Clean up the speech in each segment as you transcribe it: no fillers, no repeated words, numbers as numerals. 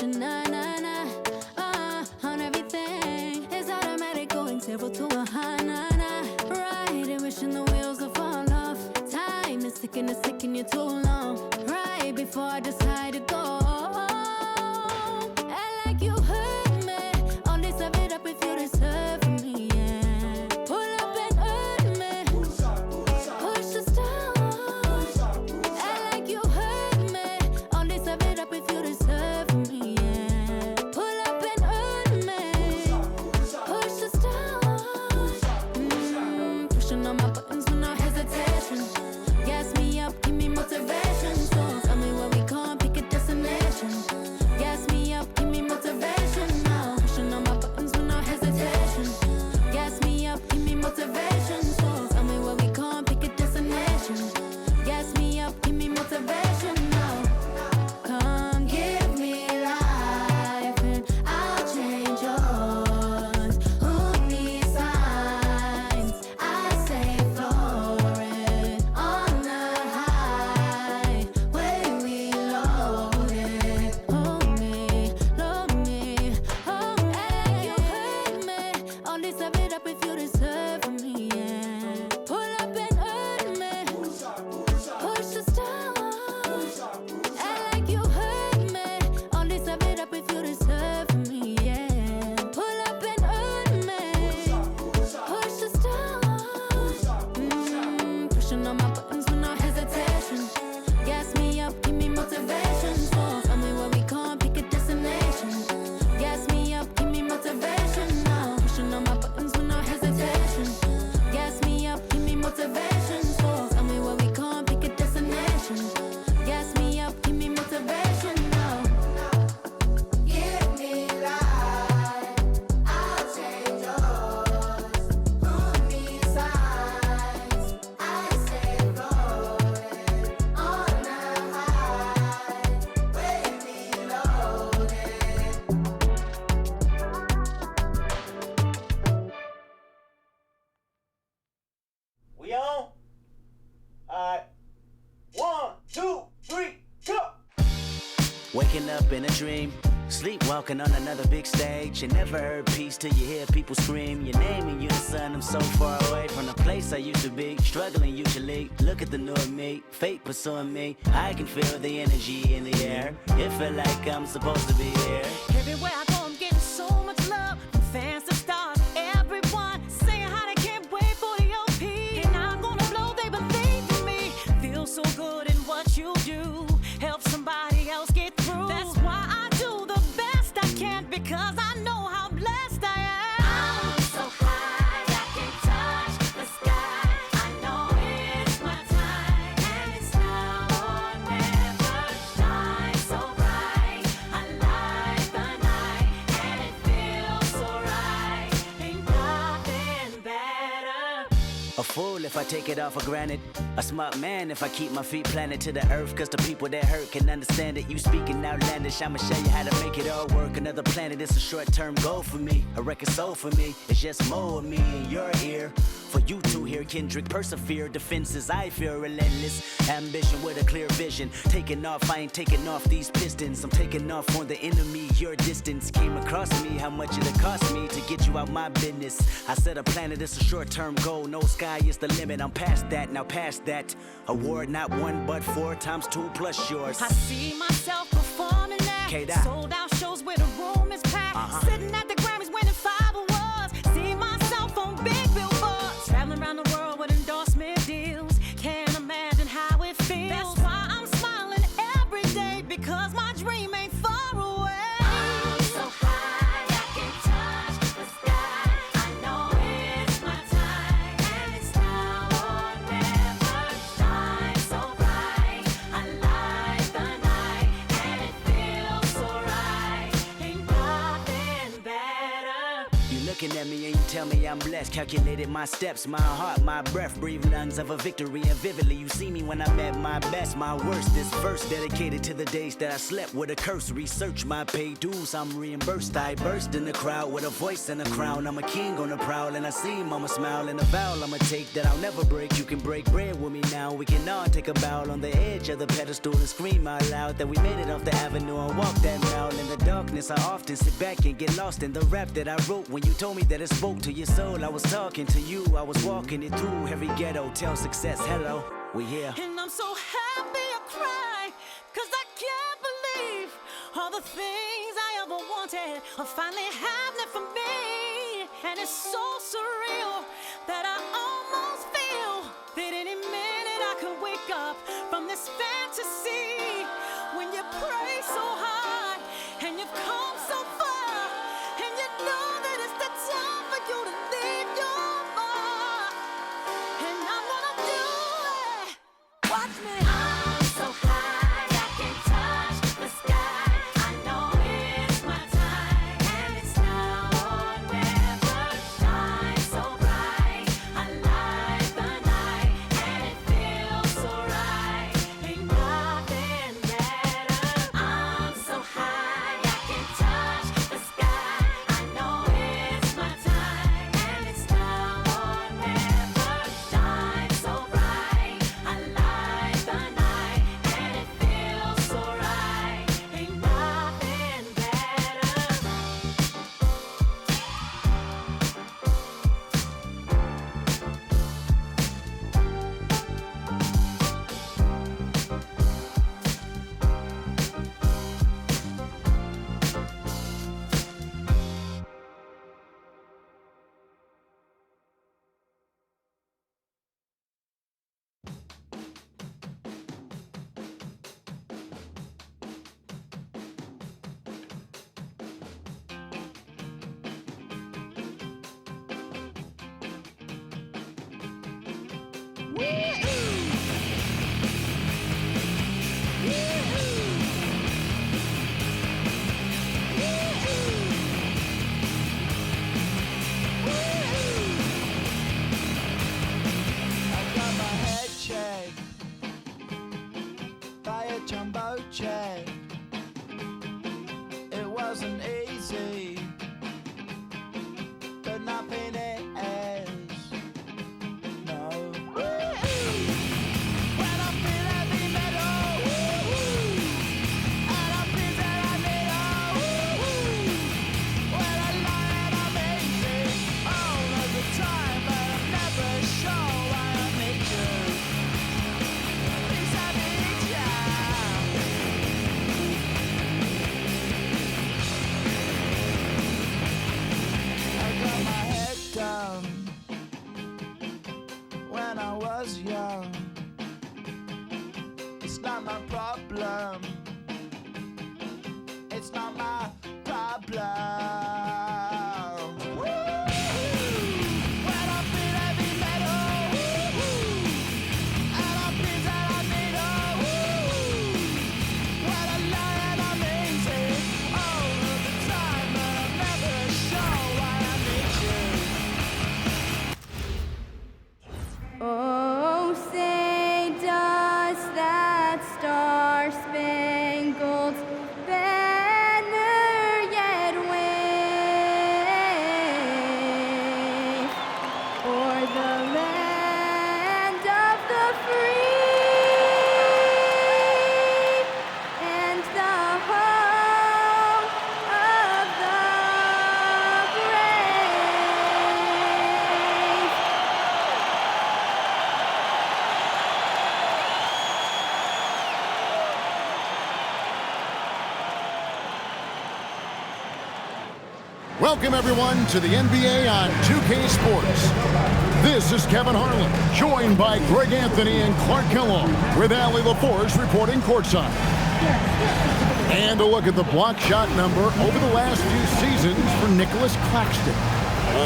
pushing na-na-na on everything. It's automatic, going 0 to 100. Riding, wishing the wheels will fall off. Time is ticking you too long. Right before I decide to go. And like you heard me, only serve it up if you deserve me, yeah. Pull up and hurt me, push the start. And like you heard me, only serve it up if you deserve me, yeah. Pull up and hurt me, push the start. Pushing on my buttons with no hesitation. Gas me up, give me motivation. So tell me where we come, pick a destination. Gas me up, give me motivation now. Pushing on my buttons with no hesitation. Gas me up, give me motivation. So tell me where we come, pick a destination. Gas me up, give me motivation now. Come give me life and I'll change yours. Who needs signs? I say floating on the highway we loaded. Hold me, hold me, hold me. And you hurt me, only serve it up if you deserve me, yeah. Pull up and hurt me, push the start. And like you hurt me, only serve it up if you deserve me, yeah. Pull up and hurt me, push the start. Pushing on my buttons with no hesitation. Gas me up, give me motivation. So tell me where we come, pick a destination. Gas me up, give me motivation now. Pushing on my buttons with no hesitation. Gas me up, give me motivation. So tell me where we come, pick a destination. Gas me up, give me motivation now. Give me life, I'll change yours. Who needs signs? I say floating on the highway we loaded. We on? Alright. 1, 2, 3, go! Waking up in a dream, sleepwalking on another big stage. You never heard peace till you hear people scream your name in unison. I'm so far away from the place I used to be, struggling usually. Look at the new me, fate pursuing me. I can feel the energy in the air. It feel like I'm supposed to be here. Everywhere I go, I'm getting so much love from fans to stars. Everyone saying how they can't wait for the OP. And I'm gonna blow, they believe in me. Feel so good in what you do. Help somebody else get through. That's why I do the best I can, because I know how blessed I am. I'm so high, I can touch the sky. I know it's my time, and it's now or never. Shine so bright, I light the night, and it feels so right. Ain't nothing better. A fool if I take it all for granted. A smart man if I keep my feet planted to the earth. Cause the people that hurt can understand it. You speaking outlandish, I'ma show you how to make it all work. Another planet, it's a short-term goal for me. A record soul for me, it's just more of me in your ear. For you to hear Kendrick persevere. Defenses I feel relentless. Ambition with a clear vision. Taking off, I ain't taking off these pistons. I'm taking off on the enemy. Your distance came across me. How much it'll cost me to get you out my business. I said a planet, it's a short-term goal. No sky is the limit. I'm past that, now past that. Award not 1 but 4 times 2 plus yours. I see myself performing that. K-Dot. Sold out shows where the room is packed. Sitting at the Grammys winning 5 awards. See myself on big billboards. Traveling around the world with endorsement deals. Can't imagine how it feels. That's why I'm smiling every day, because my dream ain't far away. I'm so high, I can touch the sky. I know it's my time, and it's now or never. Shine so bright, I light the night, and it feels so right. Ain't nothing better. You looking at me and you tell me I'm blessed. Calculated my steps, my heart, my breath. Breathe lungs of a victory, and vividly you see me when I'm at my best, my worst. This verse dedicated to the days that I slept with a curse. Research my paid dues, I'm reimbursed. I burst in the crowd with a voice and a crown. I'm a king on the prowl, and I see mama smile. And a vow I'ma take that I'll never break. You can break bread with me now. We can all take a bow on the edge of the pedestal and scream out loud that we made it off the avenue and walk that mile. And the dog darkness, I often sit back and get lost in the rap that I wrote. When you told me that it spoke to your soul, I was talking to you. I was walking it through every ghetto. Tell success, hello, we here. And I'm so happy I cry, 'cause I can't believe all the things I ever wanted are finally happening for me. And it's so surreal that I almost feel that any minute I could wake up from this fantasy. When you pray so hard and you've come so far, and you know that it's the time for you to leave your mark. And I'm gonna do it. Watch me. I'm so high I can touch the sky. I know it's my time, and it's now or never. Shine so bright, I light the night, and it feels so right. Ain't nothing better. I'm so high I can touch the sky. I know it's my time, and it's now or never. Shine so bright, I light the night, and it feels so right. Ain't nothing better. I got my head checked by a jumbo jet. It wasn't easy, but nothing is. No. When I feel heavy metal, and I feel that I need when I lie and I'm easy all of the time, but I'm never sure why I need you. Please I need ya. I got my head down when I was young. It's not my problem. It's not my problem. When I feel heavy metal, and I feel that I need when I lie and I'm easy all of the time, but I'm never sure why I need you. Oh, say does that star-spangled banner yet wave o'er the land of the free and the home of the brave? Welcome, everyone, to the NBA on 2K Sports. This is Kevin Harlan, joined by Greg Anthony and Clark Kellogg, with Allie LaForge reporting courtside. And a look at the block shot number over the last few seasons for Nicholas Claxton.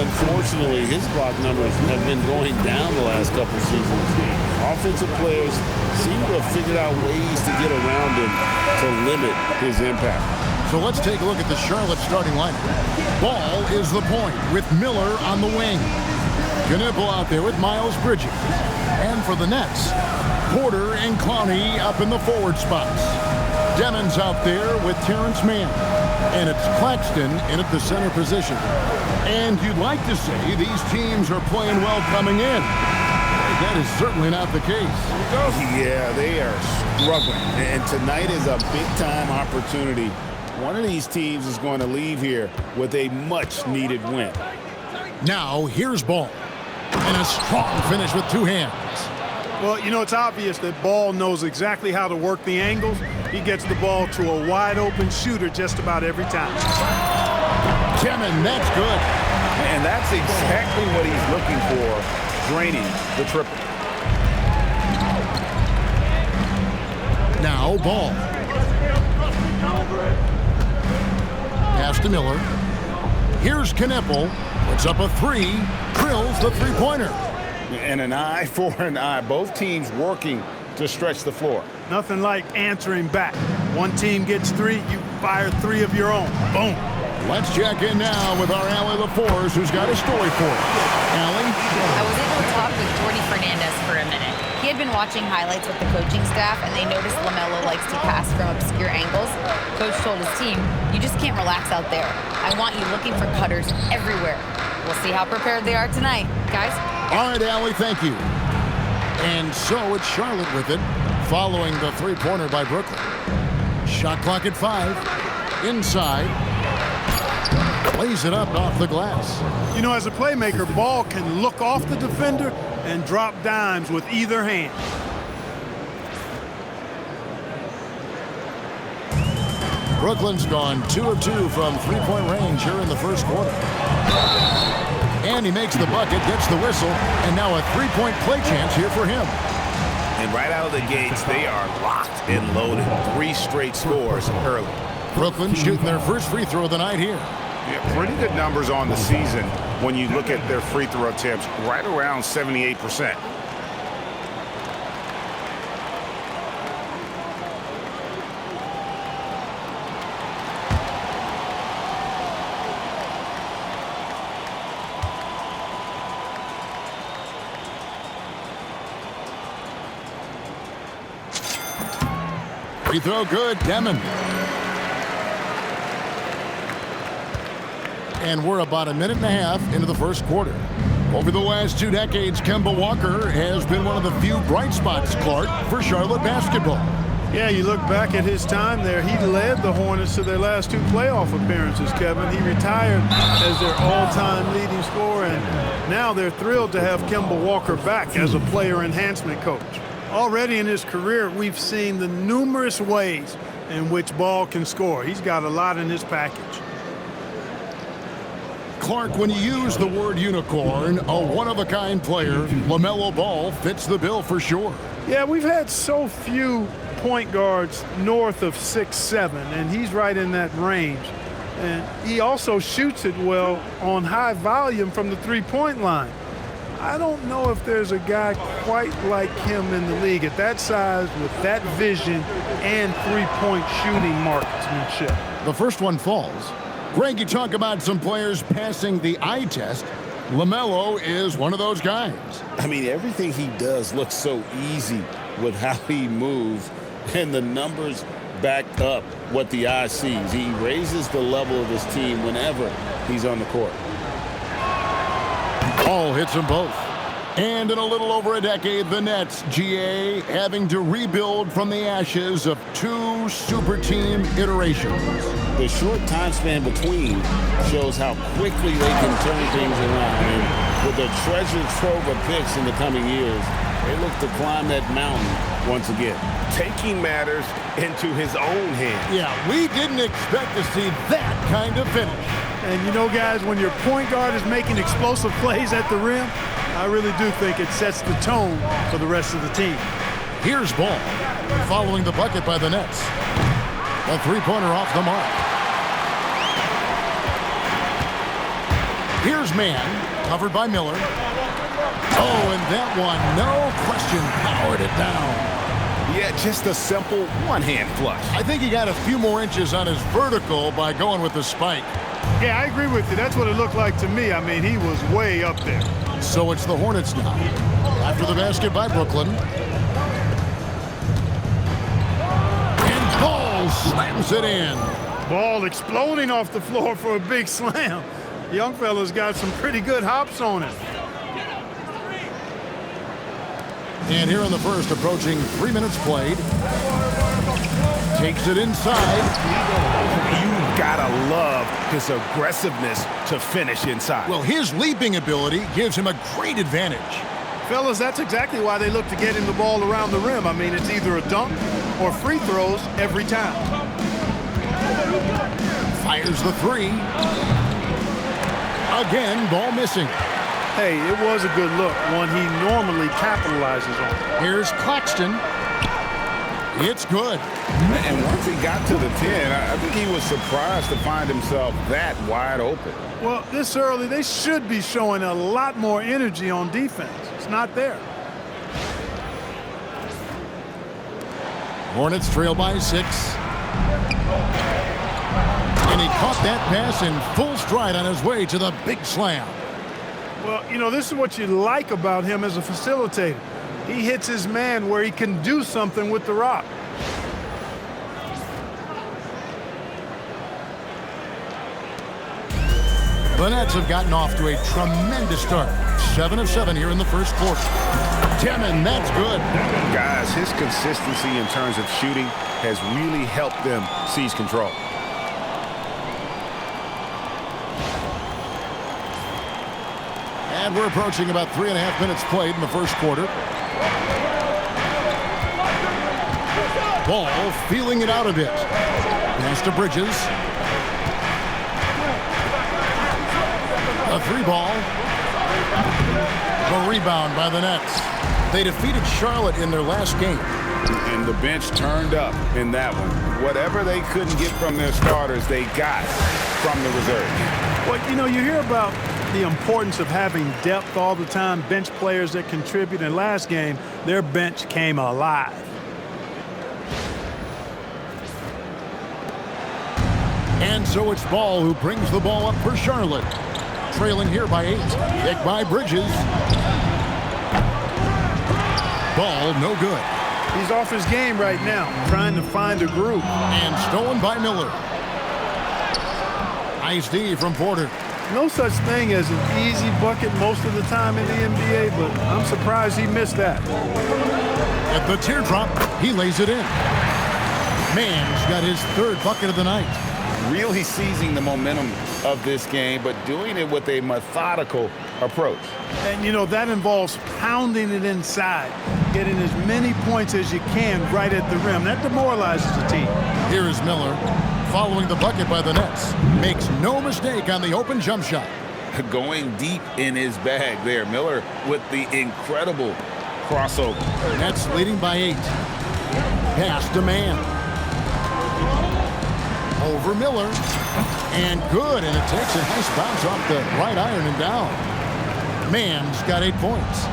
Unfortunately, his block numbers have been going down the last couple seasons. Offensive players seem to have figured out ways to get around him to limit his impact. So let's take a look at the Charlotte starting lineup. Ball is the point with Miller on the wing. Knipple out there with Miles Bridges. And for the Nets, Porter and Clowney up in the forward spots. Demon's out there with Terrence Mann. And it's Claxton in at the center position. And you'd like to say these teams are playing well coming in. That is certainly not the case. Yeah, they are struggling. And tonight is a big-time opportunity One of these teams is going to leave here with a much-needed win. Now, here's Ball. And a strong finish with two hands. Well, you know, it's obvious that Ball knows exactly how to work the angles. He gets the ball to a wide-open shooter just about every time. Demon, that's good. And that's exactly what he's looking for, draining the triple. Now, Ball. Pass to Miller. Here's Kneppel. Puts up a three. Drills the three-pointer. And an eye for an eye. Both teams working to stretch the floor. Nothing like answering back. One team gets three, you fire three of your own. Boom. Let's check in now with our Allie LaForce, who's got a story for us. Allie? I was able to talk with Jordy Fernandez for a minute. He had been watching highlights with the coaching staff, and they noticed LaMelo likes to pass from obscure angles. Coach told his team, you just can't relax out there. I want you looking for cutters everywhere. We'll see how prepared they are tonight. Guys? All right, Allie, thank you. And so it's Charlotte with it, following the three-pointer by Brooklyn. Shot clock at 5. Inside. Plays it up off the glass. You know, as a playmaker, Ball can look off the defender and drop dimes with either hand. Brooklyn's gone 2 of 2 from three-point range here in the first quarter. And he makes the bucket, gets the whistle, and now a three-point play chance here for him. And right out of the gates, they are locked and loaded. 3 straight scores early. Brooklyn shooting their first free throw of the night here. Yeah, pretty good numbers on the season when you look at their free throw attempts, right around 78%. Free throw good, Demon. And we're about a minute and a half into the first quarter. Over the last 2 decades, Kemba Walker has been one of the few bright spots, Clark, for Charlotte basketball. Yeah, you look back at his time there, he led the Hornets to their last 2 playoff appearances, Kevin. He retired as their all-time leading scorer, and now they're thrilled to have Kemba Walker back as a player enhancement coach. Already in his career, we've seen the numerous ways in which Ball can score. He's got a lot in his package. Clark, when you use the word unicorn, a one-of-a-kind player, LaMelo Ball fits the bill for sure. Yeah, we've had so few point guards north of 6'7", and he's right in that range. And he also shoots it well on high volume from the three-point line. I don't know if there's a guy quite like him in the league at that size with that vision and three-point shooting marksmanship. The first one falls. Greg, you talk about some players passing the eye test. LaMelo is one of those guys. I mean, everything he does looks so easy with how he moves, and the numbers back up what the eye sees. He raises the level of his team whenever he's on the court. Ball hits them both. And in a little over a decade, the Nets, GA, having to rebuild from the ashes of 2 super team iterations. The short time span between shows how quickly they can turn things around. And with a treasure trove of picks in the coming years, they look to climb that mountain once again. Taking matters into his own hands. Yeah, we didn't expect to see that kind of finish. And you know, guys, when your point guard is making explosive plays at the rim, I really do think it sets the tone for the rest of the team. Here's Ball, following the bucket by the Nets. A three-pointer off the mark. Here's Mann, covered by Miller. Oh, and that one, no question, powered it down. Yeah, just a simple one-hand flush. I think he got a few more inches on his vertical by going with the spike. Yeah, I agree with you. That's what it looked like to me. I mean, he was way up there. So it's the Hornets now. After the basket by Brooklyn. And Ball slams it in. Ball exploding off the floor for a big slam. Young fella's got some pretty good hops on it. And here in the first, approaching 3 minutes played. Takes it inside. Gotta love his aggressiveness to finish inside. Well, his leaping ability gives him a great advantage. Fellas, that's exactly why they look to get him the ball around the rim. I mean, it's either a dunk or free throws every time. Fires the three. Again, ball missing. Hey, it was a good look, one he normally capitalizes on. Here's Claxton. It's good. And once he got to the 10, I think he was surprised to find himself that wide open. Well, this early, they should be showing a lot more energy on defense. It's not there. Hornets trail by 6. And he caught that pass in full stride on his way to the big slam. Well, you know, this is what you like about him as a facilitator. He hits his man where he can do something with the rock. The Nets have gotten off to a tremendous start. 7 of 7 here in the first quarter. Timmon, that's good. Guys, his consistency in terms of shooting has really helped them seize control. And we're approaching about 3.5 minutes played in the first quarter. Ball feeling it out a bit. Pass to Bridges. A 3-ball. The rebound by the Nets. They defeated Charlotte in their last game. And the bench turned up in that one. Whatever they couldn't get from their starters, they got from the reserve. Well, you know, you hear about the importance of having depth all the time, bench players that contribute. In last game, their bench came alive. And so it's Ball who brings the ball up for Charlotte. Trailing here by 8. Kick by Bridges. Ball no good. He's off his game right now, trying to find a groove. And stolen by Miller. Nice D from Porter. No such thing as an easy bucket most of the time in the NBA, but I'm surprised he missed that. At the teardrop, he lays it in. Mann's got his 3rd bucket of the night. Really seizing the momentum of this game, but doing it with a methodical approach. And, you know, that involves pounding it inside, getting as many points as you can right at the rim. That demoralizes the team. Here is Miller, following the bucket by the Nets. Makes no mistake on the open jump shot. Going deep in his bag there. Miller with the incredible crossover. Nets leading by 8. Pass to Mann. Over Miller. And good, and it takes a nice bounce off the right iron and down. Mann's got 8 points.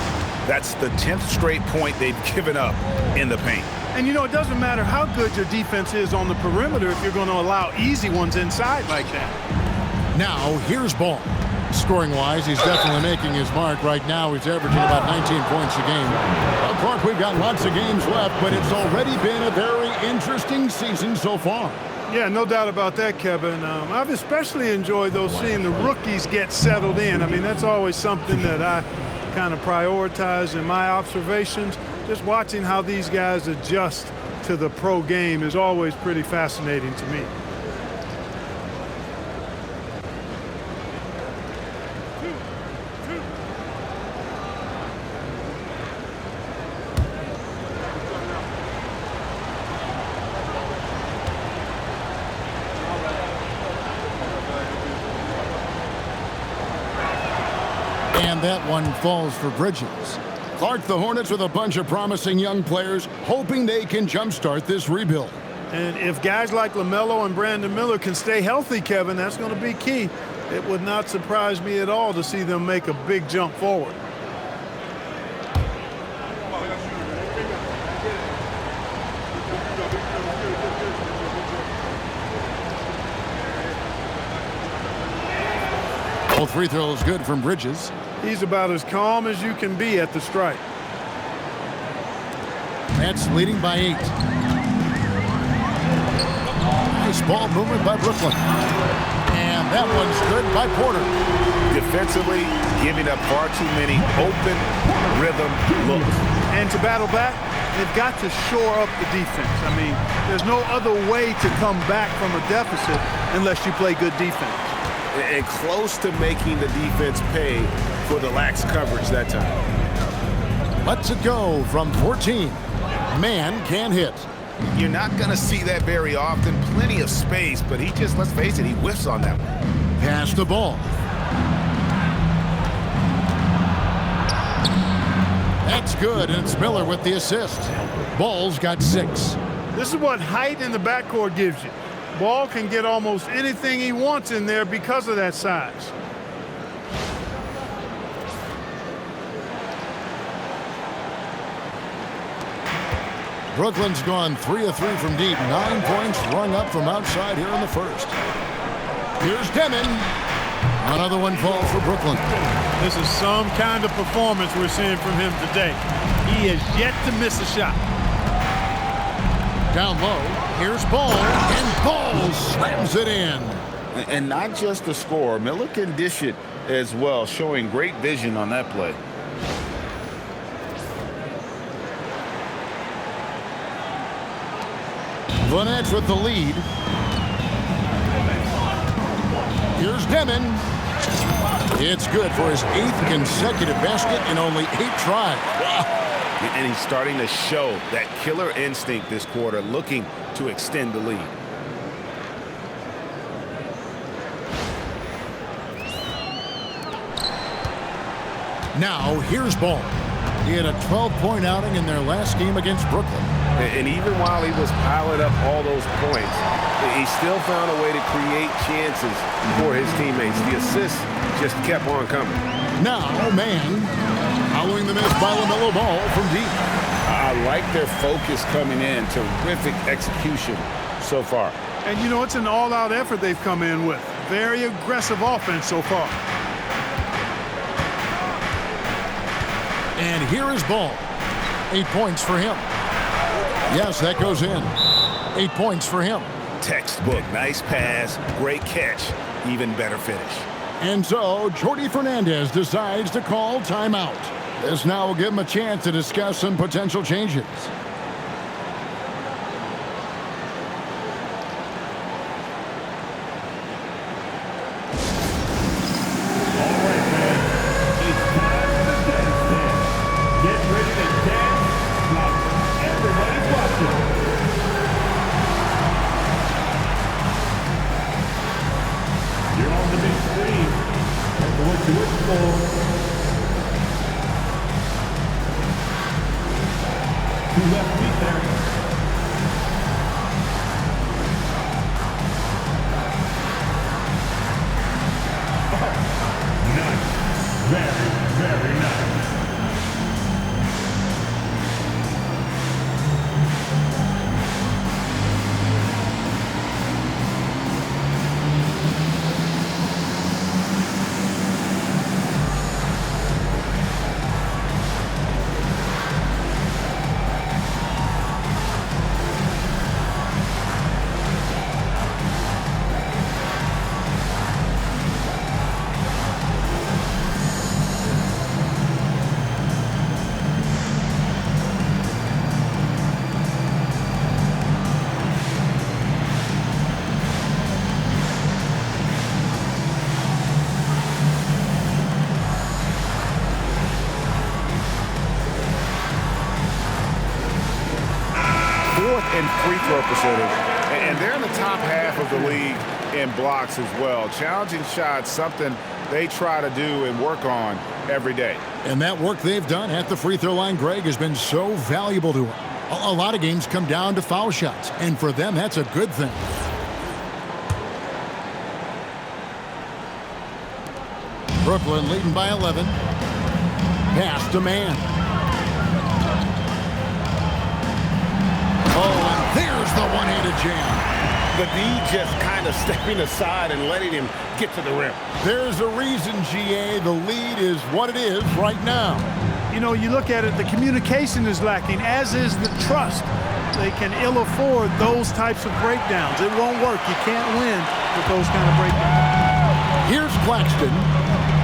That's the 10th straight point they've given up in the paint. And, you know, it doesn't matter how good your defense is on the perimeter if you're going to allow easy ones inside like that. Now, here's Ball. Scoring-wise, he's definitely making his mark. Right now, he's averaging about 19 points a game. Of course, we've got lots of games left, but it's already been a very interesting season so far. Yeah, no doubt about that, Kevin. I've especially enjoyed seeing the rookies get settled in. I mean, that's always something that I kind of prioritize in my observations. Just watching how these guys adjust to the pro game is always pretty fascinating to me. And that one falls for Bridges. Clark, the Hornets with a bunch of promising young players, hoping they can jumpstart this rebuild. And if guys like LaMelo and Brandon Miller can stay healthy, Kevin, that's going to be key. It would not surprise me at all to see them make a big jump forward. Both free throws good from Bridges. He's about as calm as you can be at the strike. Nets leading by 8. Nice ball movement by Brooklyn. And that one's good by Porter. Defensively, giving up far too many open rhythm looks. And to battle back, They've got to shore up the defense. I mean, there's no other way to come back from a deficit unless you play good defense. And close to making the defense pay for the lax coverage that time. Lets it go from 14. Man can't hit. You're not going to see that very often. Plenty of space, but he just, let's face it, he whiffs on that one. Pass the ball. That's good, and it's Miller with the assist. Ball's got 6. This is what height in the backcourt gives you. Ball can get almost anything he wants in there because of that size. Brooklyn's gone 3 of 3 from deep. 9 points rung up from outside here in the first. Here's Demon. Another one falls for Brooklyn. This is some kind of performance we're seeing from him today. He has yet to miss a shot. Down low, here's Ball, and Ball slams it in. And not just the score, Miller can dish it as well, showing great vision on that play. The Nets with the lead. Here's Demon. It's good for his 8th consecutive basket in only 8 tries. Wow. And he's starting to show that killer instinct this quarter, looking to extend the lead. Now, here's Ball. He had a 12-point outing in their last game against Brooklyn. And even while he was piling up all those points, he still found a way to create chances for his teammates. The assists just kept on coming. Now, man, following the miss by LaMelo Ball from deep. I like their focus coming in. Terrific execution so far. And, you know, it's an all-out effort they've come in with. Very aggressive offense so far. And here is Ball. 8 points for him. Yes, that goes in. 8 points for him. Textbook. Nice pass. Great catch. Even better finish. And so, Jordi Fernandez decides to call timeout. This now will give him a chance to discuss some potential changes. In free throw percentage, and they're in the top half of the league in blocks as well. Challenging shots, something they try to do and work on every day. And that work they've done at the free throw line, Greg, has been so valuable to them. A lot of games come down to foul shots, and for them, that's a good thing. Brooklyn leading by 11. Pass to man. There's the one-handed jam. The D just kind of stepping aside and letting him get to the rim. There's a reason, GA, the lead is what it is right now. You know, you look at it, the communication is lacking, as is the trust. They can ill afford those types of breakdowns. It won't work. You can't win with those kind of breakdowns. Here's Claxton.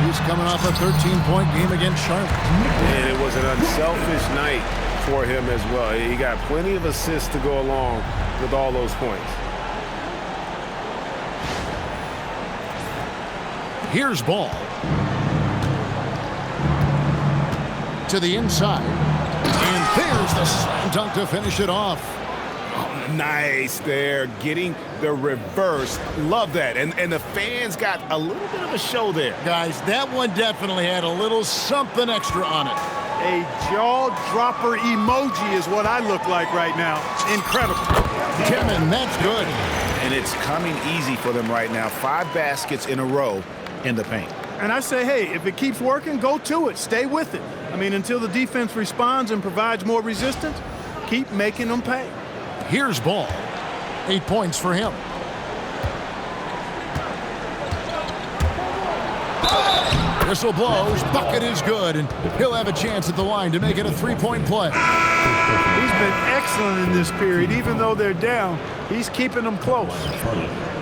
He's coming off a 13-point game against Charlotte. And it was an unselfish night for him as well. He got plenty of assists to go along with all those points. Here's Ball. To the inside. And there's the slam dunk to finish it off. Oh, nice there, getting the reverse. Love that. And the fans got a little bit of a show there. Guys, that one definitely had a little something extra on it. A jaw-dropper emoji is what I look like right now. Incredible. Kevin, that's good. And it's coming easy for them right now. 5 baskets in a row in the paint. And I say, hey, if it keeps working, go to it. Stay with it. I mean, until the defense responds and provides more resistance, keep making them pay. Here's Ball. 8 points for him. Whistle blows, bucket is good, and he'll have a chance at the line to make it a 3-point play. He's been excellent in this period. Even though they're down, he's keeping them close.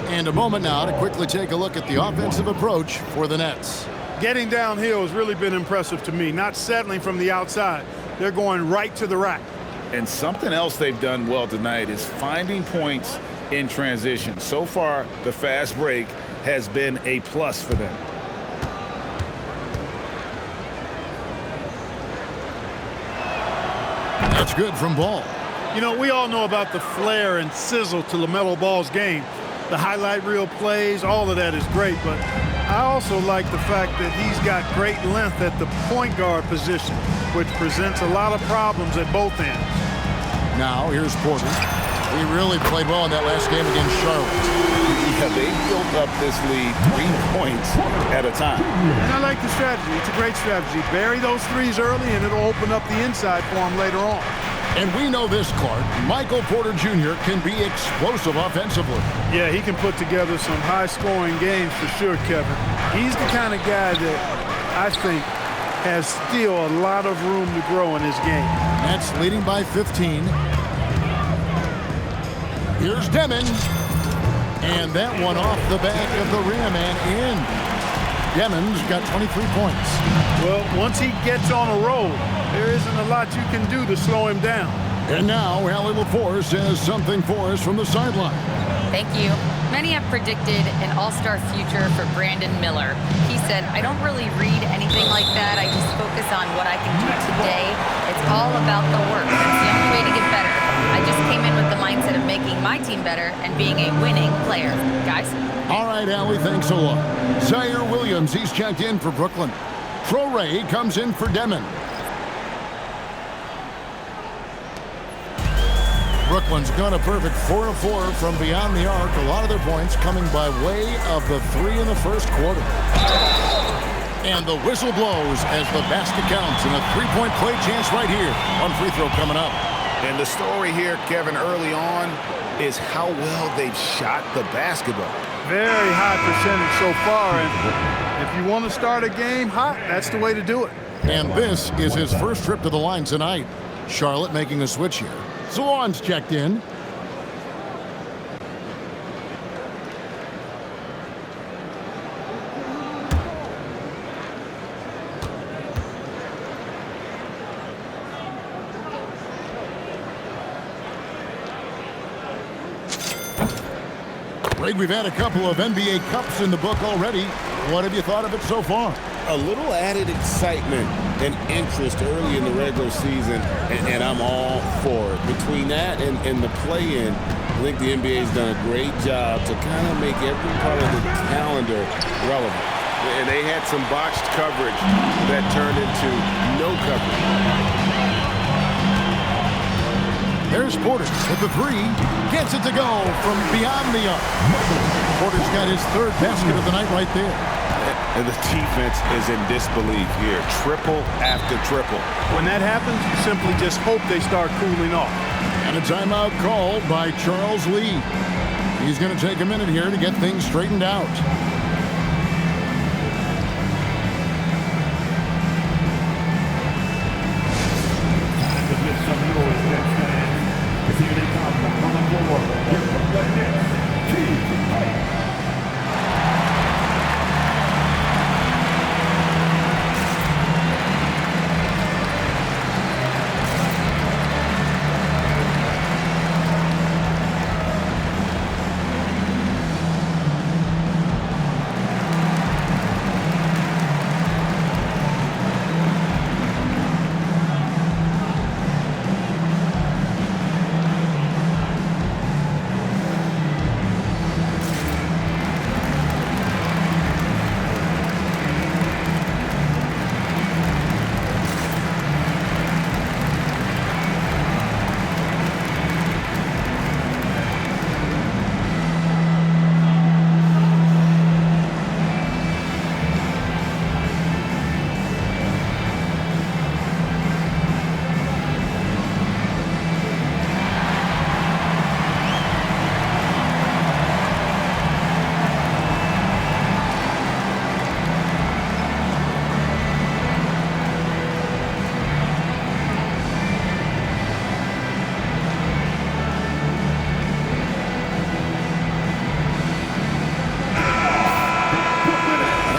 And a moment now to quickly take a look at the offensive approach for the Nets. Getting downhill has really been impressive to me, not settling from the outside. They're going right to the rack. And something else they've done well tonight is finding points in transition. So far, the fast break has been a plus for them. That's good from Ball. You know, we all know about the flair and sizzle to LaMelo Ball's game. The highlight reel plays, all of that is great, but I also like the fact that he's got great length at the point guard position, which presents a lot of problems at both ends. Now, here's Porter. He really played well in that last game against Charlotte. Yeah, they built up this lead 3 points at a time. And I like the strategy. It's a great strategy. Bury those threes early, and it'll open up the inside for him later on. And we know this, Clark. Michael Porter Jr. can be explosive offensively. Yeah, he can put together some high-scoring games for sure, Kevin. He's the kind of guy that I think has still a lot of room to grow in his game. Nets leading by 15. Here's Demon. And that one off the back of the rim and in. Demon's got 23 points. Well, once he gets on a roll, there isn't a lot you can do to slow him down. And now, Allie LaForce has something for us from the sideline. Thank you. Many have predicted an all-star future for Brandon Miller. He said, I don't really read anything like that. I just focus on what I can do today. It's all about the work. That's the only way to get better. I just came in with the mindset of making my team better and being a winning player. Guys? All right, Allie, thanks a lot. Zaire Williams, he's checked in for Brooklyn. Traore comes in for Demon. Brooklyn's got a perfect 4-4 from beyond the arc. A lot of their points coming by way of the 3 in the first quarter. And the whistle blows as the basket counts, and a 3-point play chance right here. One free throw coming up. And the story here, Kevin, early on is how well they've shot the basketball. Very high percentage so far, and if you want to start a game hot, that's the way to do it. And this is his first trip to the line tonight. Charlotte making a switch here. Swan's checked in. Greg, we've had a couple of NBA Cups in the book already. What have you thought of it so far? A little added excitement and interest early in the regular season, and I'm all for it. Between that and the play-in, I think the NBA's done a great job to kind of make every part of the calendar relevant. And they had some botched coverage that turned into no coverage. There's Porter with the 3. Gets it to go from beyond the arc. Porter's got his 3rd basket of the night right there. And the defense is in disbelief here. Triple after triple. When that happens, you simply just hope they start cooling off. And a timeout called by Charles Lee. He's going to take a minute here to get things straightened out.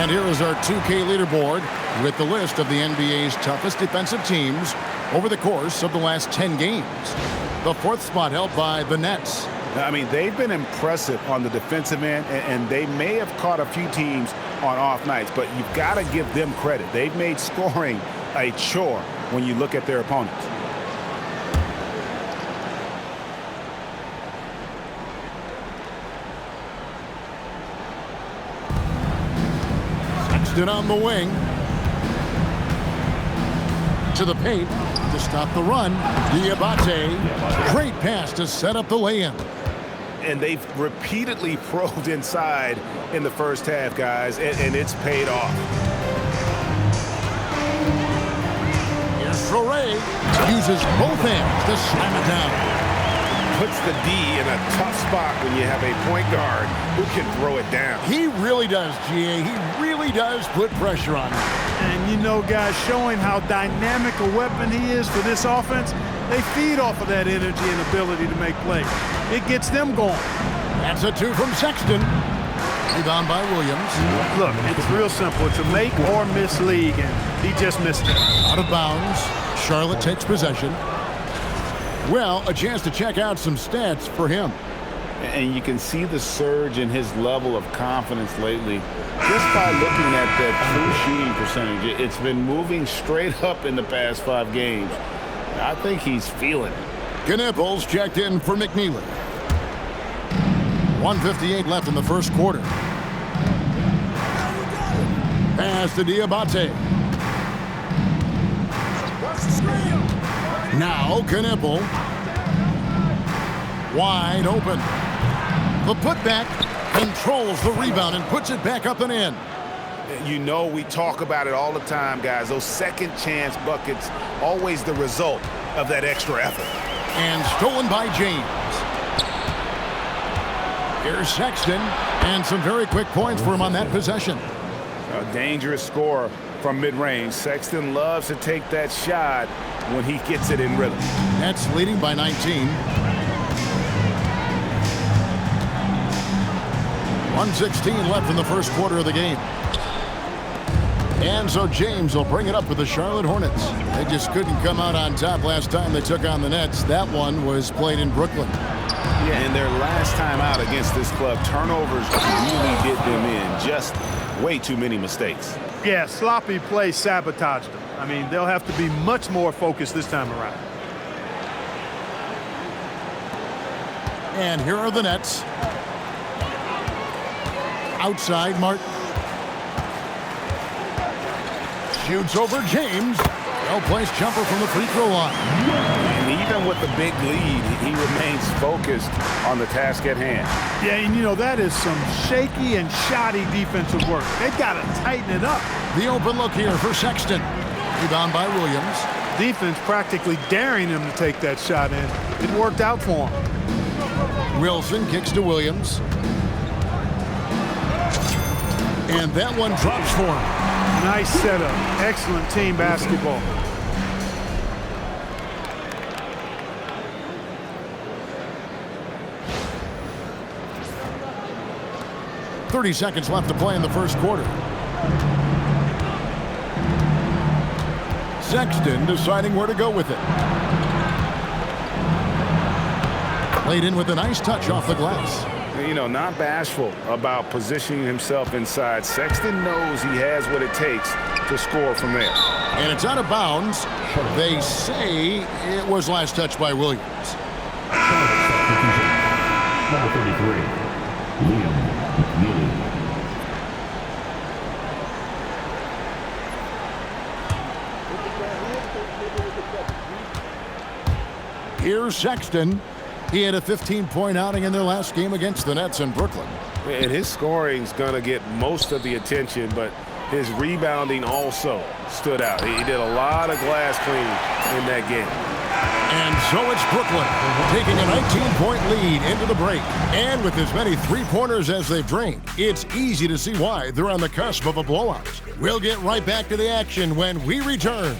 And here is our 2K leaderboard with the list of the NBA's toughest defensive teams over the course of the last 10 games. The 4th spot held by the Nets. I mean, they've been impressive on the defensive end, and they may have caught a few teams on off nights, but you've got to give them credit. They've made scoring a chore when you look at their opponents. Sexton on the wing. To the paint to stop the run. Diabate. Great pass to set up the lay-in. And they've repeatedly probed inside in the first half, guys, and it's paid off. Here's Sorey. Uses both hands to slam it down. Puts the D in a tough spot when you have a point guard who can throw it down. He really does, GA. He really does put pressure on him. And you know, guys, showing how dynamic a weapon he is for this offense, they feed off of that energy and ability to make plays. It gets them going. That's a 2 from Sexton. Rebound by Williams. Look, it's real simple. It's a make or miss league, and he just missed it. Out of bounds. Charlotte takes possession. Well, a chance to check out some stats for him. And you can see the surge in his level of confidence lately just by looking at that true shooting percentage. It's been moving straight up in the past 5 games. I think he's feeling it. Knipples checked in for McNeely. 1:58 left in the first quarter. Pass to Diabate. Now Knipple. Wide open. The putback controls the rebound and puts it back up and in. You know, we talk about it all the time, guys. Those second chance buckets, always the result of that extra effort. And stolen by James. Here's Sexton, and some very quick points for him on that possession. A dangerous scorer from mid-range. Sexton loves to take that shot when he gets it in rhythm. Nets leading by 19. 1:16 left in the first quarter of the game. And so James will bring it up with the Charlotte Hornets. They just couldn't come out on top last time they took on the Nets. That one was played in Brooklyn. Yeah, and their last time out against this club, turnovers really did them in. Just way too many mistakes. Yeah, sloppy play sabotaged them. I mean, they'll have to be much more focused this time around. And here are the Nets. Outside, Martin. Shoots over James. Well-placed jumper from the free throw line. And even with the big lead, he remains focused on the task at hand. Yeah, and you know, that is some shaky and shoddy defensive work. They've got to tighten it up. The open look here for Sexton. Rebound by Williams. Defense practically daring him to take that shot in. It worked out for him. Wilson kicks to Williams. And that one drops for him. Nice setup. Excellent team basketball. .30 seconds left to play in the first quarter. Sexton deciding where to go with it. Played in with a nice touch off the glass. You know, not bashful about positioning himself inside. Sexton knows he has what it takes to score from there. And it's out of bounds. They say it was last touched by Williams. Number 33, Liam McNeely. Here's Sexton. He had a 15-point outing in their last game against the Nets in Brooklyn. And his scoring's going to get most of the attention, but his rebounding also stood out. He did a lot of glass cleaning in that game. And so it's Brooklyn taking a 19-point lead into the break. And with as many three-pointers as they've drained, it's easy to see why they're on the cusp of a blowout. We'll get right back to the action when we return.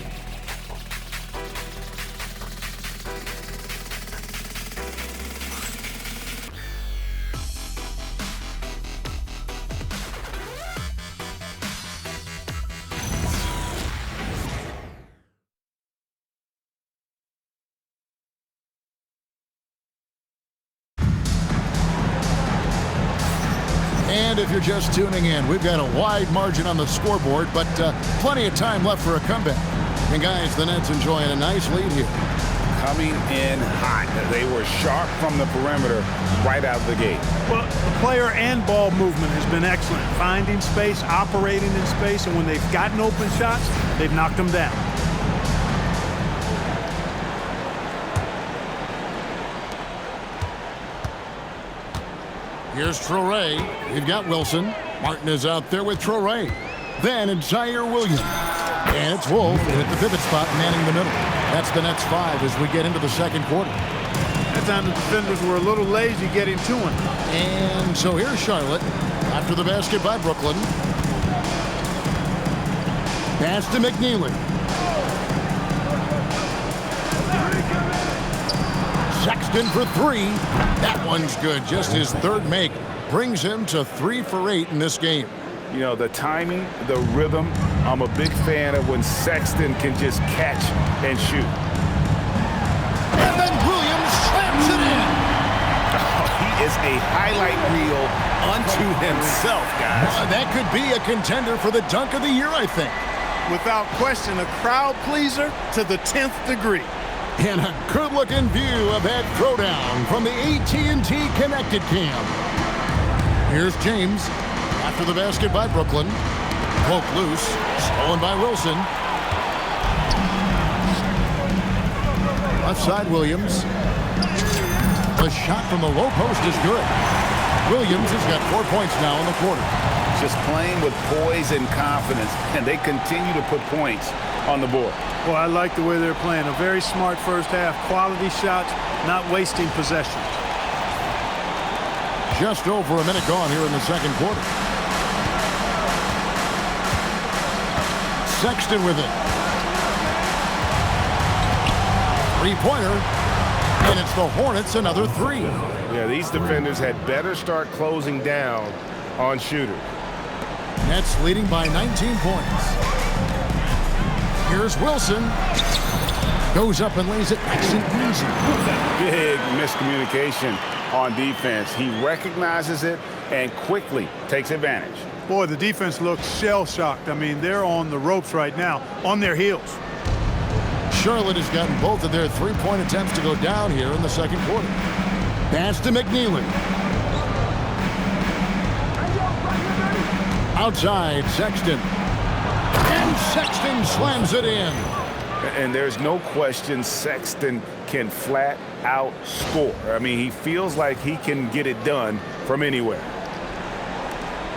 And if you're just tuning in, we've got a wide margin on the scoreboard, but plenty of time left for a comeback. And guys, the Nets enjoying a nice lead here. Coming in hot. They were sharp from the perimeter right out of the gate. Well, the player and ball movement has been excellent. Finding space, operating in space, and when they've gotten open shots, they've knocked them down. Here's Traore. You've got Wilson. Martin is out there with Traore. Then it's Zaire Williams. And it's Wolf at the pivot spot, manning the middle. That's the Nets 5 as we get into the second quarter. That time the defenders were a little lazy getting to him. And so here's Charlotte after the basket by Brooklyn. Pass to McNeely. Sexton for 3. That one's good. Just his third make brings him to 3 for 8 in this game. You know, the timing, the rhythm, I'm a big fan of when Sexton can just catch and shoot. And then Williams slams it in. He is a highlight reel unto himself, guys. That could be a contender for the dunk of the year, I think. Without question, a crowd pleaser to the 10th degree. And a good-looking view of that throwdown from the AT&T Connected Cam. Here's James after the basket by Brooklyn. Poke loose, stolen by Wilson. Left side, Williams. The shot from the low post is good. Williams has got 4 points now in the quarter. Just playing with poise and confidence, and they continue to put points on the board. Well, I like the way they're playing. A very smart first half. Quality shots, not wasting possession. Just over a minute gone here in the second quarter. Sexton with it. Three-pointer. And it's the Hornets another 3. Yeah, these defenders had better start closing down on shooters. Nets leading by 19 points. Here's Wilson. Goes up and lays it nice and easy. Big miscommunication on defense. He recognizes it and quickly takes advantage. Boy, the defense looks shell-shocked. I mean, they're on the ropes right now, on their heels. Charlotte has gotten both of their three-point attempts to go down here in the second quarter. Pass to McNeely. Outside, Sexton. And Sexton slams it in. And there's no question Sexton can flat out score. I mean, he feels like he can get it done from anywhere.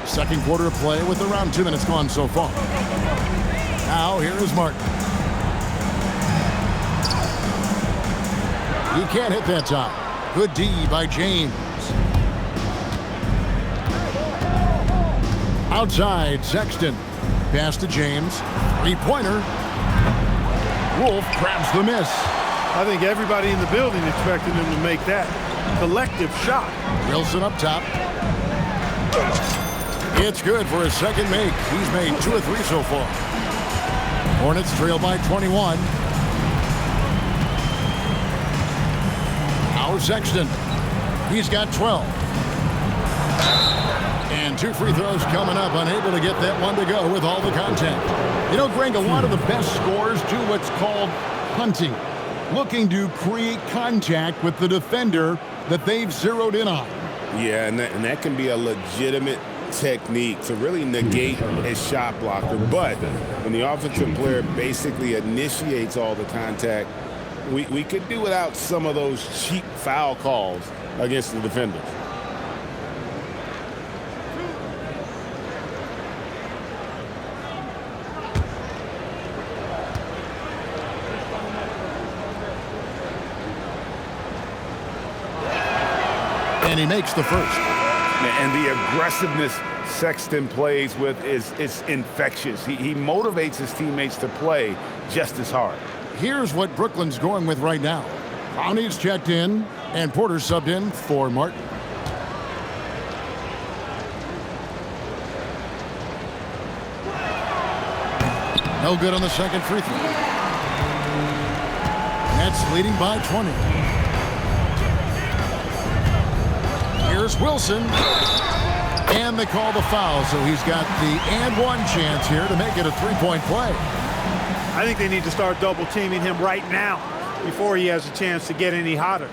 Second quarter of play with around 2 minutes gone so far. Now here is Martin. He can't hit that time. Good D by James. Outside, Sexton. Pass to James. Three-pointer. Wolf grabs the miss. I think everybody in the building expected him to make that collective shot. Wilson up top. It's good for his second make. He's made 2 or 3 so far. Hornets trail by 21. Now Sexton. He's got 12. And 2 free throws coming up. Unable to get that one to go with all the contact. You know, Greg, a lot of the best scorers do what's called hunting. Looking to create contact with the defender that they've zeroed in on. Yeah, and that can be a legitimate technique to really negate a shot blocker. But when the offensive player basically initiates all the contact, we could do without some of those cheap foul calls against the defenders. And he makes the first. And the aggressiveness Sexton plays with is infectious. He motivates his teammates to play just as hard. Here's what Brooklyn's going with right now. Brownie's checked in, and Porter subbed in for Martin. No good on the second free throw. Nets leading by 20. Here's Wilson. And they call the foul, so he's got the and one chance here to make it a three-point play. I think they need to start double teaming him right now before he has a chance to get any hotter.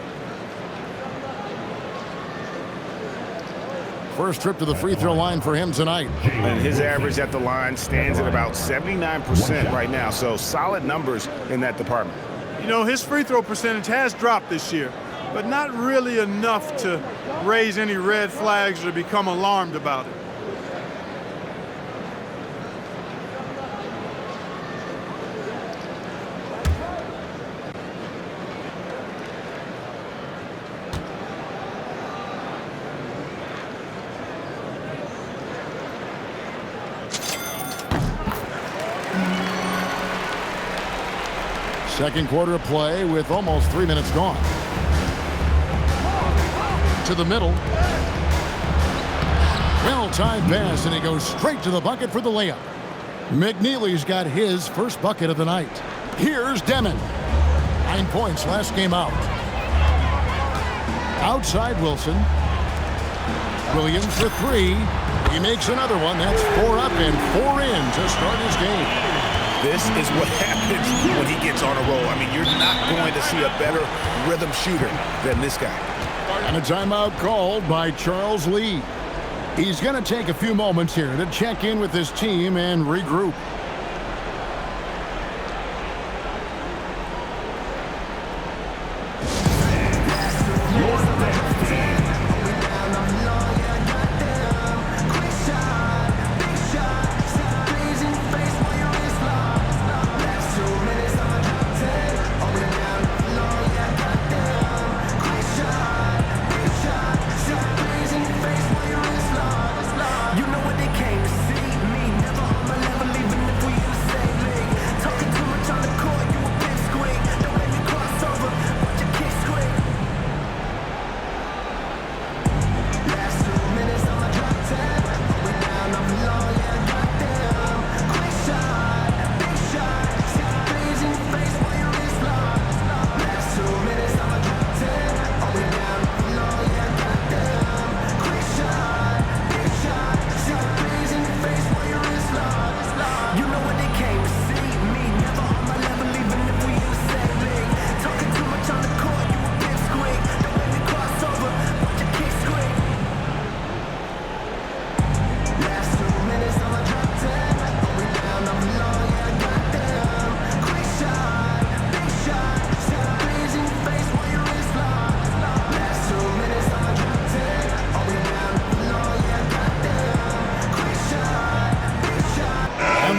First trip to the free throw line for him tonight. And his average at the line stands at about 79% right now, so solid numbers in that department. You know, his free throw percentage has dropped this year, but not really enough to raise any red flags or become alarmed about it. Second quarter of play with almost 3 minutes gone. To the middle. Well-timed pass, and he goes straight to the bucket for the layup. McNeely's got his first bucket of the night. Here's Demon. 9 points last game out. Outside Wilson. Williams for three. He makes another one. That's 4 up and 4 in to start his game. This is what happens when he gets on a roll. I mean, you're not going to see a better rhythm shooter than this guy. And a timeout called by Charles Lee. He's going to take a few moments here to check in with his team and regroup.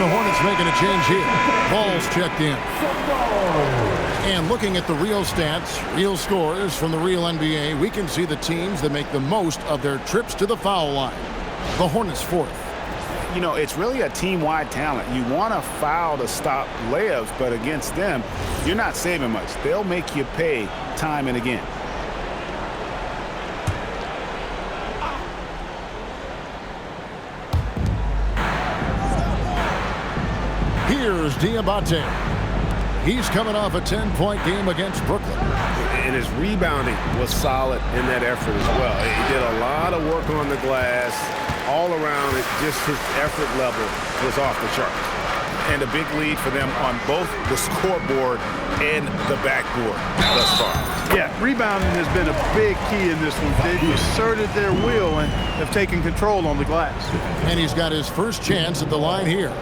The Hornets making a change here. Ball's checked in. And looking at the real stats, real scores from the real NBA, we can see the teams that make the most of their trips to the foul line. The Hornets fourth. You know, it's really a team-wide talent. You want to foul to stop layups, but against them, you're not saving much. They'll make you pay time and again. Here's Diabate. He's coming off a 10-point game against Brooklyn. And his rebounding was solid in that effort as well. He did a lot of work on the glass. All around, just his effort level was off the charts. And a big lead for them on both the scoreboard and the backboard thus far. Yeah, rebounding has been a big key in this one. They've asserted their will and have taken control on the glass. And he's got his first chance at the line here.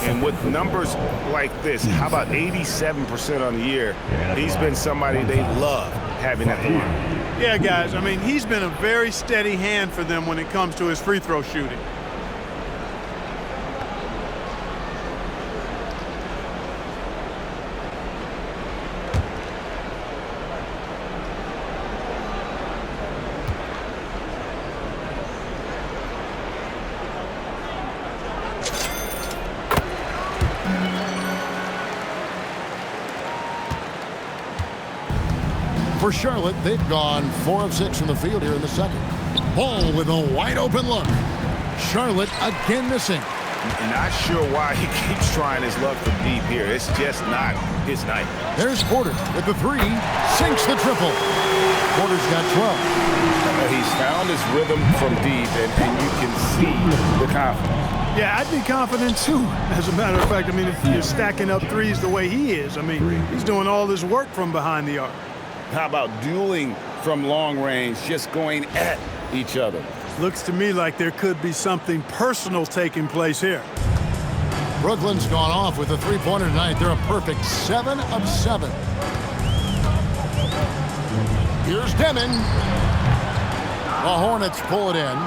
And with numbers like this, how about 87% on the year? He's been somebody they love having at the line. Yeah, guys, I mean, he's been a very steady hand for them when it comes to his free throw shooting. For Charlotte, they've gone 4 of 6 from the field here in the second. Ball with a wide open look. Charlotte again missing. Not sure why he keeps trying his luck from deep here. It's just not his night. There's Porter with the three. Sinks the triple. Porter's got 12. He's found his rhythm from deep, and you can see the confidence. Yeah, I'd be confident too, as a matter of fact. I mean, if you're stacking up threes the way he is, I mean, he's doing all this work from behind the arc. How about dueling from long range, just going at each other? Looks to me like there could be something personal taking place here. Brooklyn's gone off with a three-pointer tonight. They're a perfect 7 of 7. Here's Demon. The Hornets pull it in.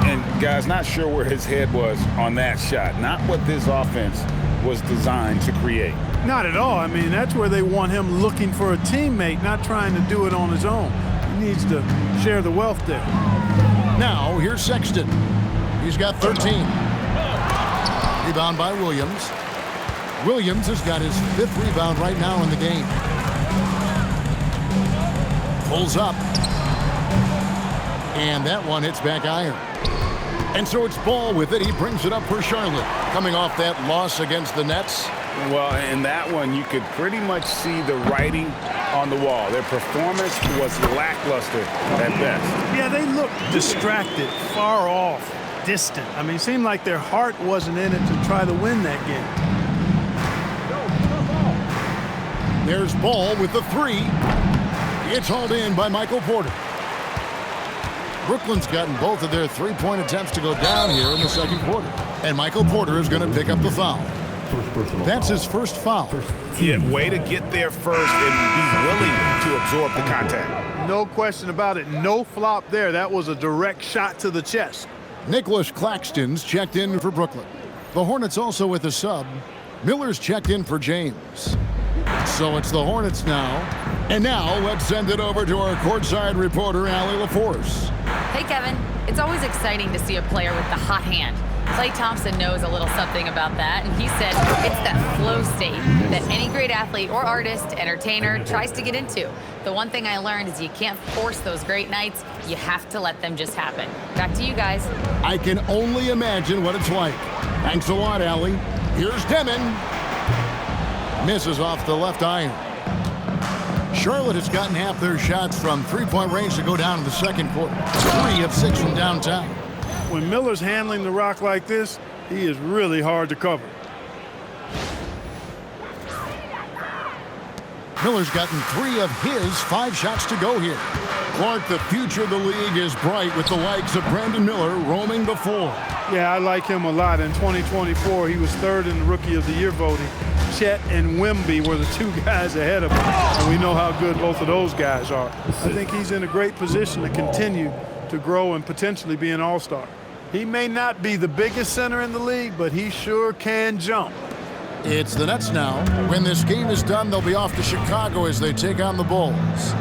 And guys, not sure where his head was on that shot. Not what this offense was designed to create. Not at all. I mean, that's where they want him looking for a teammate, not trying to do it on his own. He needs to share the wealth there. Now, here's Sexton. He's got 13. Rebound by Williams. Williams has got his 5th rebound right now in the game. Pulls up. And that one hits back iron. And so it's Ball with it. He brings it up for Charlotte. Coming off that loss against the Nets. Well, in that one, you could pretty much see the writing on the wall. Their performance was lackluster at best. Yeah, they looked distracted, far off, distant. I mean, it seemed like their heart wasn't in it to try to win that game. There's Ball with the 3. It's hauled in by Michael Porter. Brooklyn's gotten both of their three-point attempts to go down here in the second quarter. And Michael Porter is going to pick up the foul. That's his first foul. Yeah, way to get there first and be willing to absorb the contact. No question about it. No flop there. That was a direct shot to the chest. Nicholas Claxton's checked in for Brooklyn. The Hornets also with a sub. Miller's checked in for James. So it's the Hornets now. And now let's send it over to our courtside reporter, Allie LaForce. Hey, Kevin. It's always exciting to see a player with the hot hand. Klay Thompson knows a little something about that, and he said it's that flow state that any great athlete or artist, entertainer, tries to get into. The one thing I learned is you can't force those great nights. You have to let them just happen. Back to you guys. I can only imagine what it's like. Thanks a lot, Allie. Here's Demon. Misses off the left iron. Charlotte has gotten half their shots from three-point range to go down in the second quarter. 3 of 6 from downtown. When Miller's handling the rock like this, he is really hard to cover. Miller's gotten 3 of his 5 shots to go here. Clark, the future of the league is bright with the likes of Brandon Miller roaming the floor. Yeah, I like him a lot. In 2024, he was 3rd in the Rookie of the Year voting. Chet and Wemby were the 2 guys ahead of him, and we know how good both of those guys are. I think he's in a great position to continue to grow and potentially be an all-star. He may not be the biggest center in the league, but he sure can jump. It's the Nets now. When this game is done, they'll be off to Chicago as they take on the Bulls.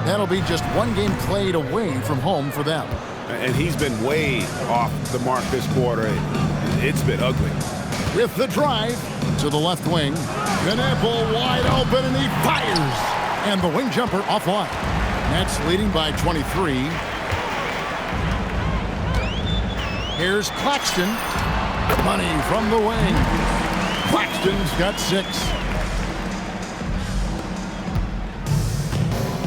That'll be just 1 game played away from home for them. And he's been way off the mark this quarter. It's been ugly. With the drive to the left wing, Knepel wide open, and he fires. And the wing jumper offline. Nets leading by 23. Here's Claxton. Money from the wing. Claxton's got 6.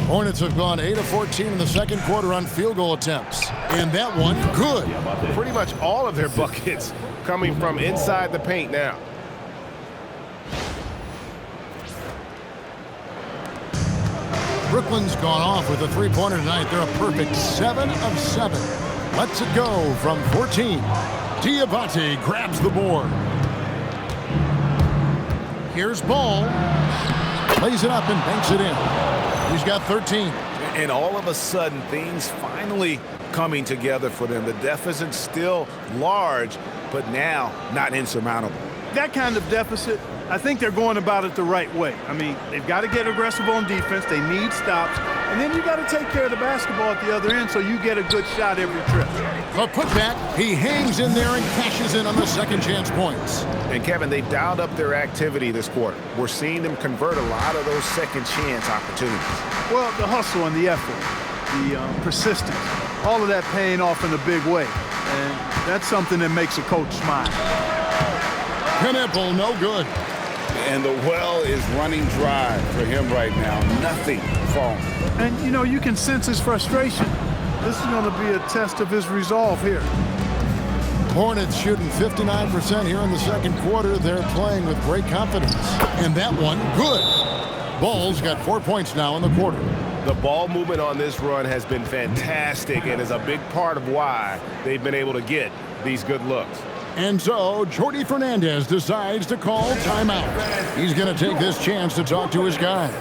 Hornets have gone 8 of 14 in the second quarter on field goal attempts. And that one, good. Pretty much all of their buckets coming from inside the paint now. Brooklyn's gone off with a three-pointer tonight. They're a perfect 7 of 7. Lets it go from 14. Diabate grabs the board. Here's Ball. Lays it up and banks it in. He's got 13. And all of a sudden, things finally coming together for them. The deficit's still large, but now not insurmountable. That kind of deficit, I think they're going about it the right way. I mean, they've got to get aggressive on defense. They need stops. And then you got to take care of the basketball at the other end so you get a good shot every trip. The putback, he hangs in there and cashes in on the second chance points. And Kevin, they've dialed up their activity this quarter. We're seeing them convert a lot of those second chance opportunities. Well, the hustle and the effort, the persistence, all of that paying off in a big way. And that's something that makes a coach smile. Knepel, no good. And the well is running dry for him right now. Nothing falling. And, you know, you can sense his frustration. This is going to be a test of his resolve here. Hornets shooting 59% here in the second quarter. They're playing with great confidence. And that one, good. Ball's got 4 points now in the quarter. The ball movement on this run has been fantastic and is a big part of why they've been able to get these good looks. And so, Jordi Fernandez decides to call timeout. He's going to take this chance to talk to his guys.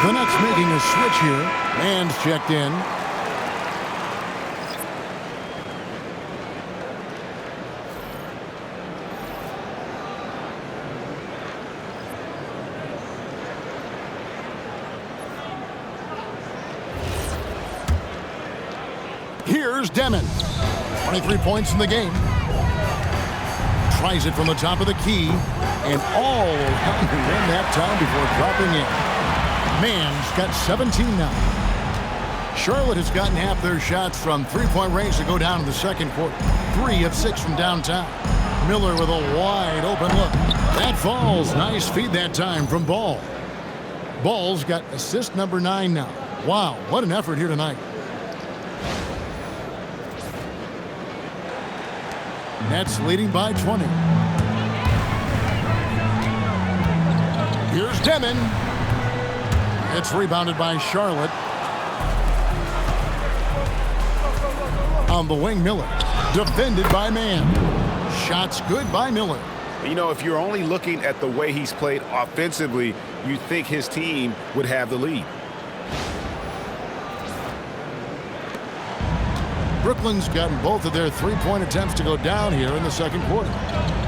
The Nets making a switch here. Man's checked in. Here's Demon. 23 points in the game. Tries it from the top of the key. And all in that time before dropping in. Mann's got 17 now. Charlotte has gotten half their shots from three-point range to go down in the second quarter. 3 of 6 from downtown. Miller with a wide open look. That falls. Nice feed that time from Ball. Ball's got assist number 9 now. Wow, what an effort here tonight. Nets leading by 20. Here's Demon. It's rebounded by Charlotte. On the wing, Miller. Defended by Mann. Shots good by Miller. You know, if you're only looking at the way he's played offensively, you think his team would have the lead. Brooklyn's gotten both of their three-point attempts to go down here in the second quarter.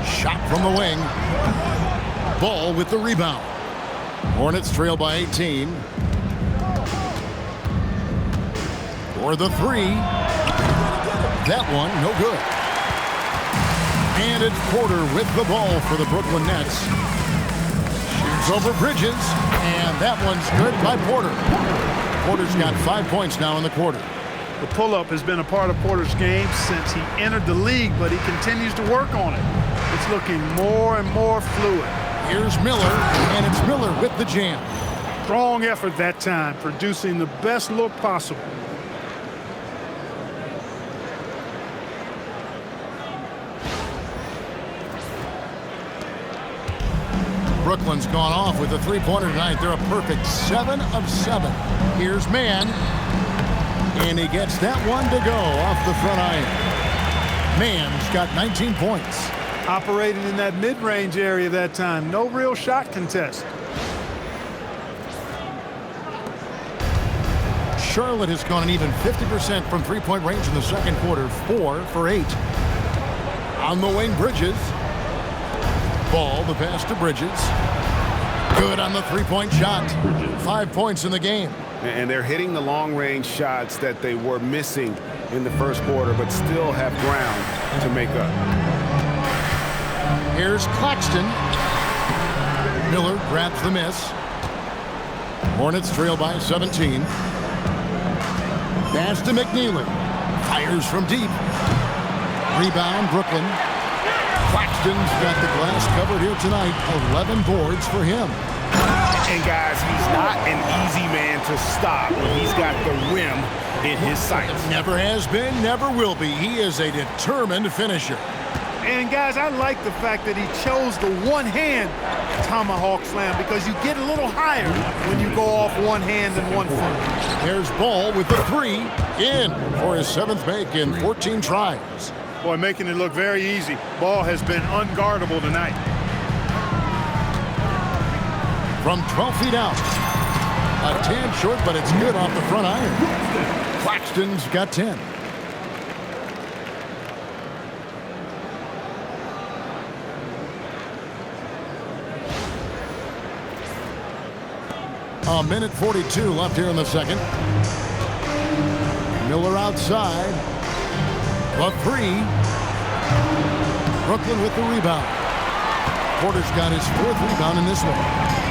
Shot from the wing. Ball with the rebound. Hornets trail by 18. For the three. That one, no good. And it's Porter with the ball for the Brooklyn Nets. Shoots over Bridges, and that one's good by Porter. Porter's got 5 points now in the quarter. The pull-up has been a part of Porter's game since he entered the league, but he continues to work on it. It's looking more and more fluid. Here's Miller, and it's Miller with the jam. Strong effort that time, producing the best look possible. Brooklyn's gone off with a three-pointer tonight. They're a perfect 7 of 7. Here's Mann. And he gets that one to go off the front iron. Mann's got 19 points. Operating in that mid-range area that time. No real shot contest. Charlotte has gone an even 50% from three-point range in the second quarter. 4 for 8. On the wing, Bridges. Ball, the pass to Bridges. Good on the three-point shot. 5 points in the game. And they're hitting the long-range shots that they were missing in the first quarter, but still have ground to make up. Here's Claxton. Miller grabs the miss. Hornets trail by 17. Pass to McNeely. Fires from deep. Rebound, Brooklyn. Claxton's got the glass covered here tonight. 11 boards for him. And guys, he's not an easy man to stop when he's got the rim in his sights. Never has been, never will be. He is a determined finisher. And guys, I like the fact that he chose the one-hand tomahawk slam because you get a little higher when you go off one hand and one foot. There's Ball with the three, in for his 7th make in 14 tries. Boy, making it look very easy. Ball has been unguardable tonight. From 12 feet out. A tad short, but it's good off the front iron. Claxton's got 10. A minute 42 left here in the second. Miller outside. The three. Brooklyn with the rebound. Porter's got his 4th rebound in this one.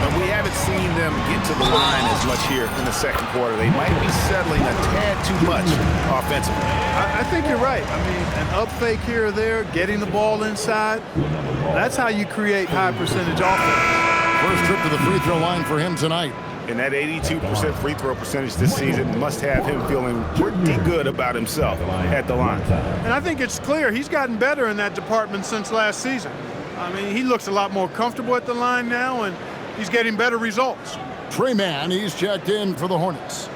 But we haven't seen them get to the line as much here in the second quarter. They might be settling a tad too much offensively. I think you're right. I mean, an up fake here or there, getting the ball inside. That's how you create high percentage offense. First trip to the free throw line for him tonight. And that 82% free throw percentage this season must have him feeling pretty good about himself at the line. And I think it's clear he's gotten better in that department since last season. I mean, he looks a lot more comfortable at the line now, and he's getting better results. Trey Mann, he's checked in for the Hornets.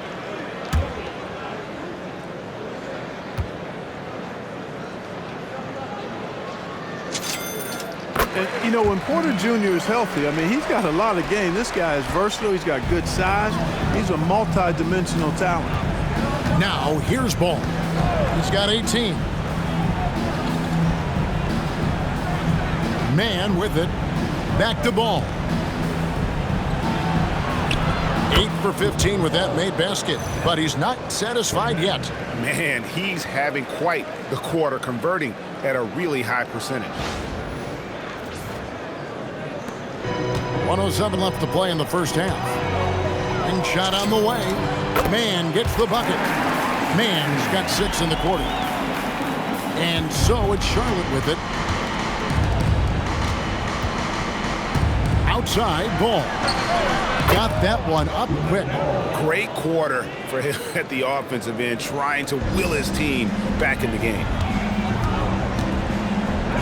And, you know, when Porter Jr. is healthy, I mean, he's got a lot of game. This guy is versatile. He's got good size. He's a multi-dimensional talent. Now, here's Ball. He's got 18. Mann with it. Back to Ball. 8 for 15 with that made basket, but he's not satisfied yet. Man, he's having quite the quarter, converting at a really high percentage. 107 left to play in the first half. And shot on the way. Mann gets the bucket. Mann's got 6 in the quarter. And so it's Charlotte with it. Outside, Ball. Got that one up quick. Great quarter for him at the offensive end, trying to will his team back in the game.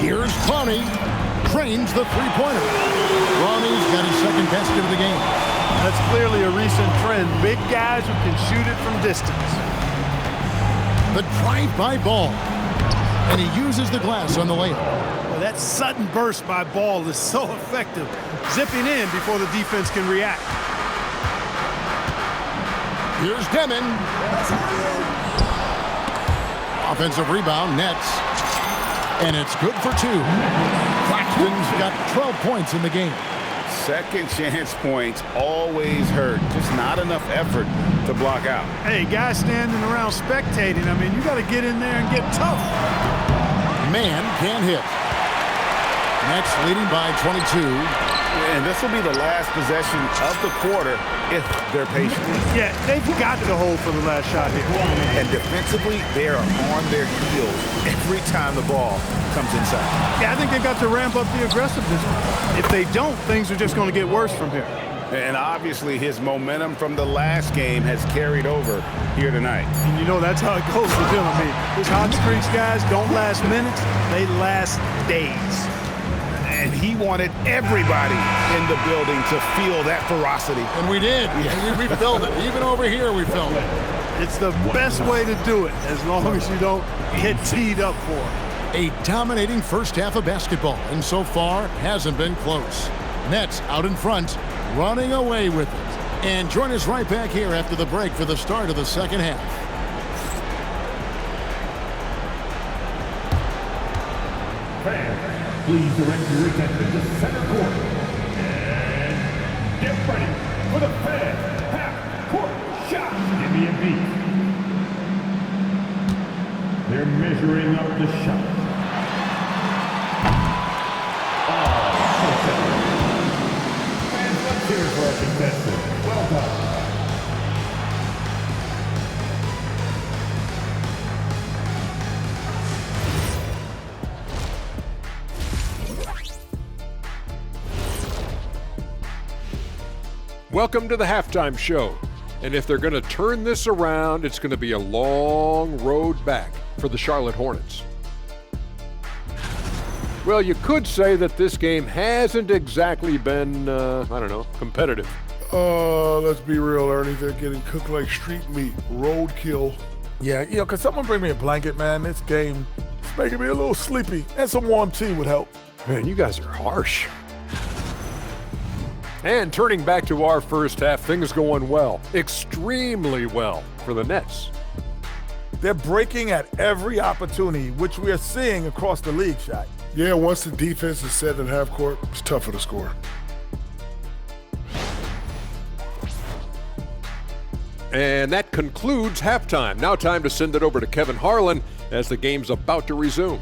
Here's Clowney. Trains the three-pointer. Clowney's got his 2nd basket of the game. That's clearly a recent trend. Big guys who can shoot it from distance. The drive-by Ball. And he uses the glass on the layup. Well, that sudden burst by Ball is so effective. Zipping in before the defense can react. Here's Demon. Offensive rebound, Nets. And it's good for 2. Claxton's got 12 points in the game. Second chance points always hurt. Just not enough effort to block out. Hey, guys standing around spectating, I mean, you got to get in there and get tough. Mann can't hit. Nets leading by 22. And this will be the last possession of the quarter if they're patient. Yeah, they've got to hold for the last shot here. And defensively, they are on their heels every time the ball comes inside. Yeah, I think they've got to ramp up the aggressiveness. If they don't, things are just going to get worse from here. And obviously, his momentum from the last game has carried over here tonight. And you know that's how it goes with him. I mean, his hot streaks, guys, don't last minutes. They last days. And he wanted everybody in the building to feel that ferocity. And we did. Yeah. We felt it. Even over here, we felt it. It's the best way to do it, as long as you don't get teed up for it. A dominating first half of basketball, and so far hasn't been close. Nets out in front, running away with it. And join us right back here after the break for the start of the second half. Fans, please direct your attention to center court. And get ready for the fan half-court shot. Give me a beat. They're measuring up the shot. Fans, let's hear it for our contestant. Well done. Welcome to the halftime show. And if they're going to turn this around, it's going to be a long road back for the Charlotte Hornets. Well, you could say that this game hasn't exactly been, competitive. Let's be real, Ernie. They're getting cooked like street meat, roadkill. Yeah, could someone bring me a blanket, man? This game is making me a little sleepy, and some warm tea would help. Man, you guys are harsh. And turning back to our first half, things going well, extremely well for the Nets. They're breaking at every opportunity, which we are seeing across the league, Shaq. Yeah, once the defense is set in half court, it's tougher to score. And that concludes halftime. Now time to send it over to Kevin Harlan as the game's about to resume.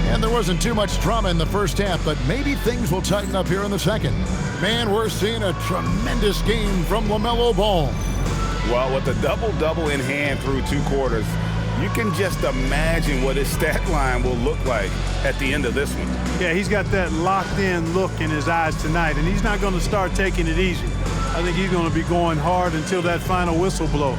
And there wasn't too much drama in the first half, but maybe things will tighten up here in the second. Man, we're seeing a tremendous game from LaMelo Ball. Well, with the double-double in hand through 2 quarters, you can just imagine what his stat line will look like at the end of this one. Yeah, he's got that locked-in look in his eyes tonight, and he's not going to start taking it easy. I think he's going to be going hard until that final whistle blows.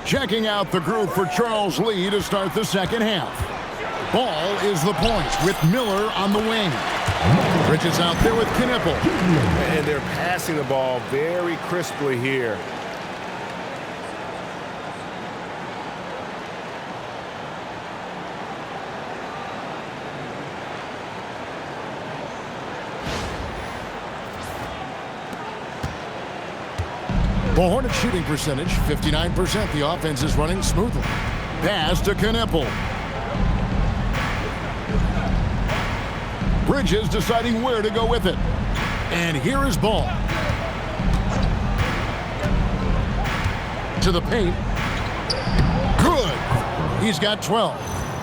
Checking out the group for Charles Lee to start the second half. Ball is the point with Miller on the wing. Bridges out there with Knipple. And they're passing the ball very crisply here. The Hornets shooting percentage, 59%. The offense is running smoothly. Pass to Knipple. Bridges deciding where to go with it. And here is Ball. To the paint. Good. He's got 12.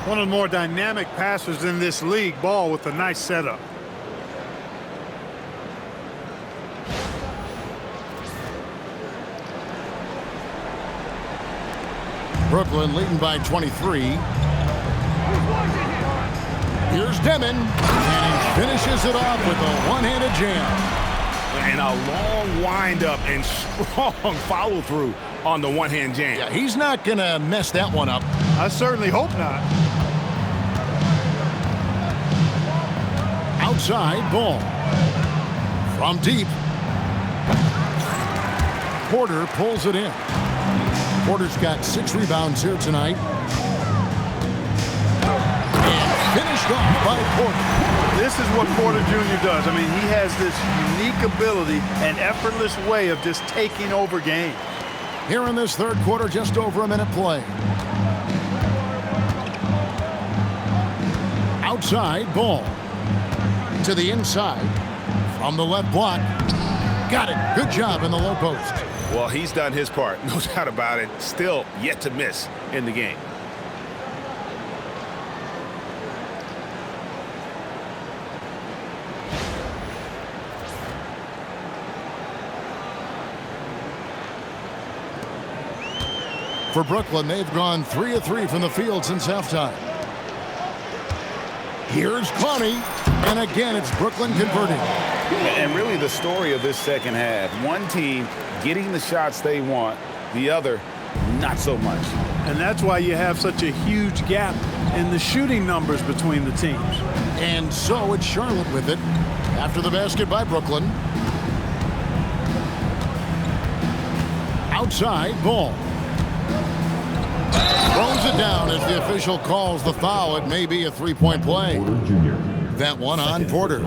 One of the more dynamic passers in this league. Ball with a nice setup. Brooklyn leading by 23. Here's Demon, and he finishes it off with a one-handed jam. And a long windup and strong follow-through on the one-hand jam. Yeah, he's not going to mess that one up. I certainly hope not. Outside Ball. From deep. Porter pulls it in. Porter's got 6 rebounds here tonight. And finished off by Porter. This is what Porter Jr. does. I mean, he has this unique ability and effortless way of just taking over games. Here in this third quarter, just over a minute play. Outside Ball. To the inside. From the left block. Got it. Good job in the low post. Well, he's done his part, no doubt about it. Still yet to miss in the game. For Brooklyn, they've gone 3 of 3 from the field since halftime. Here's Clowney, and again, it's Brooklyn converting. And really the story of this second half, one team getting the shots they want, the other not so much. And that's why you have such a huge gap in the shooting numbers between the teams. And so it's Charlotte with it after the basket by Brooklyn. Outside Ball. Throws it down as the official calls the foul. It may be a three-point play. That one on Porter.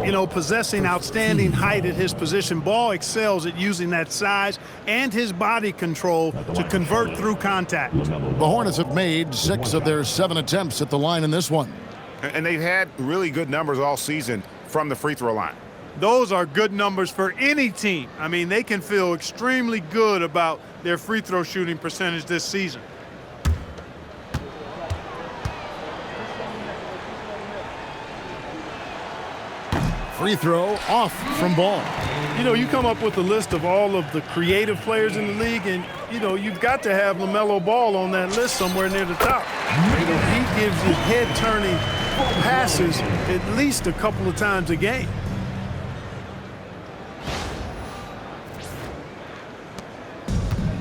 You know, possessing outstanding height at his position, Ball excels at using that size and his body control to convert through contact. The Hornets have made 6 of their 7 attempts at the line in this one. And they've had really good numbers all season from the free throw line. Those are good numbers for any team. I mean, they can feel extremely good about their free throw shooting percentage this season. Free throw off from Ball. You know, you come up with a list of all of the creative players in the league, and, you know, you've got to have LaMelo Ball on that list somewhere near the top. You know, he gives you head-turning passes at least a couple of times a game.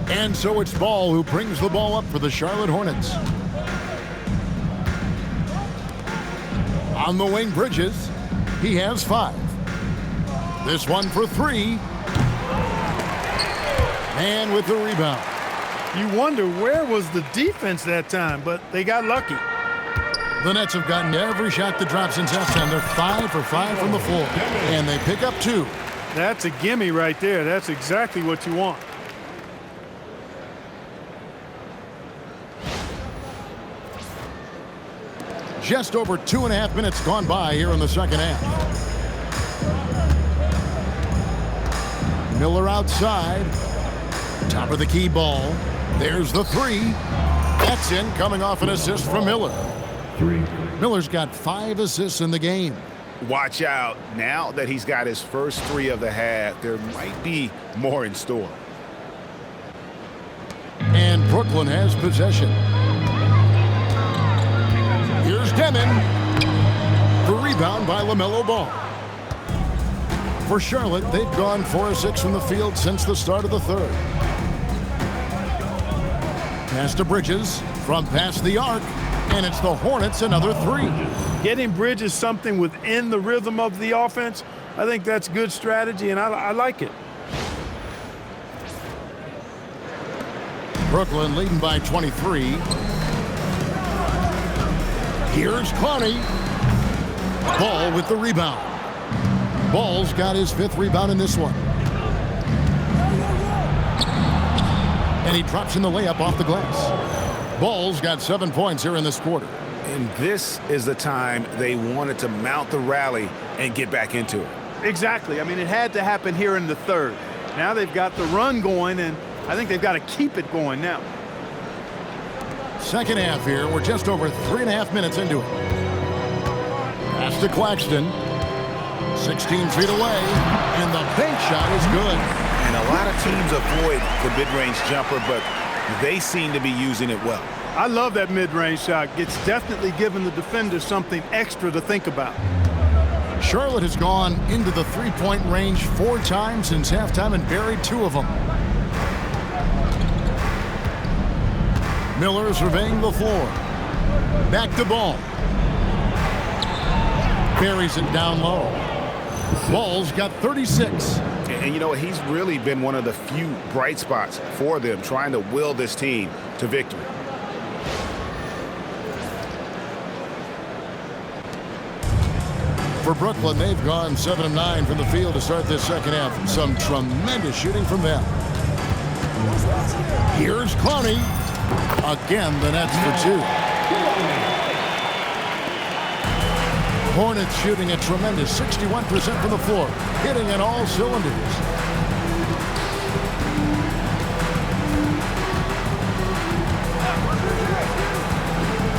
And so it's Ball who brings the ball up for the Charlotte Hornets. On the wing, Bridges. He has 5. This one for 3. And with the rebound. You wonder where was the defense that time, but they got lucky. The Nets have gotten every shot that drops since halftime. They're 5 for 5 from the floor, and they pick up 2. That's a gimme right there. That's exactly what you want. Just over 2.5 minutes gone by here in the second half. Miller outside. Top of the key, Ball. There's the 3. That's in, coming off an assist from Miller. 3. Miller's got 5 assists in the game. Watch out. Now that he's got his first 3 of the half, there might be more in store. And Brooklyn has possession. Here's Demon. The rebound by LaMelo Ball. For Charlotte, they've gone 4 of 6 from the field since the start of the third. Pass to Bridges from past the arc, and it's the Hornets another 3. Getting Bridges something within the rhythm of the offense, I think that's good strategy, and I like it. Brooklyn leading by 23. Here's Clowney. Ball with the rebound. Ball's got his 5th rebound in this one. And he drops in the layup off the glass. Ball's got 7 points here in this quarter. And this is the time they wanted to mount the rally and get back into it. Exactly. I mean, it had to happen here in the third. Now they've got the run going, and I think they've got to keep it going now. Second half here. We're just over 3.5 minutes into it. Pass to Claxton. 16 feet away, and the bank shot is good. And a lot of teams avoid the mid-range jumper, but they seem to be using it well. I love that mid-range shot. It's definitely given the defender something extra to think about. Charlotte has gone into the three-point range 4 times since halftime and buried 2 of them. Miller surveying the floor. Back to Ball. Buries it down low. Ball's got 36. And you know, he's really been one of the few bright spots for them, trying to will this team to victory. For Brooklyn, they've gone 7 of 9 from the field to start this second half. Some tremendous shooting from them. Here's Clowney. Again, the Nets for 2. Hornets shooting a tremendous 61% from the floor, hitting on all cylinders.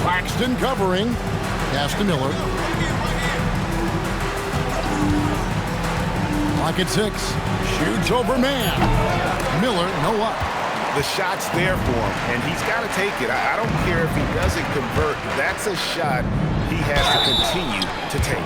Claxton covering. Pass to Miller. Clock at 6. Shoots over man. Miller, no up. The shot's there for him, and he's got to take it. I don't care if he doesn't convert. That's a shot he has to continue to take.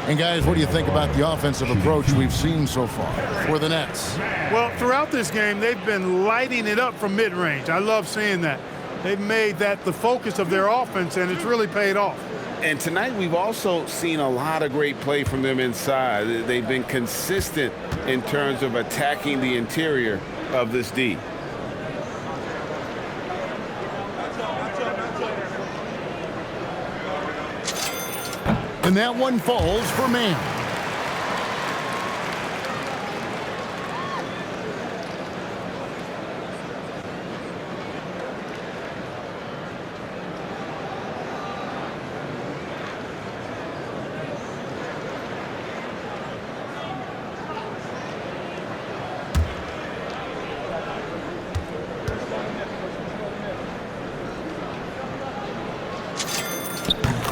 And guys, what do you think about the offensive approach we've seen so far for the Nets? Well, throughout this game, they've been lighting it up from mid-range. I love seeing that. They've made that the focus of their offense, and it's really paid off. And tonight we've also seen a lot of great play from them inside. They've been consistent in terms of attacking the interior of this D. And that one falls for man.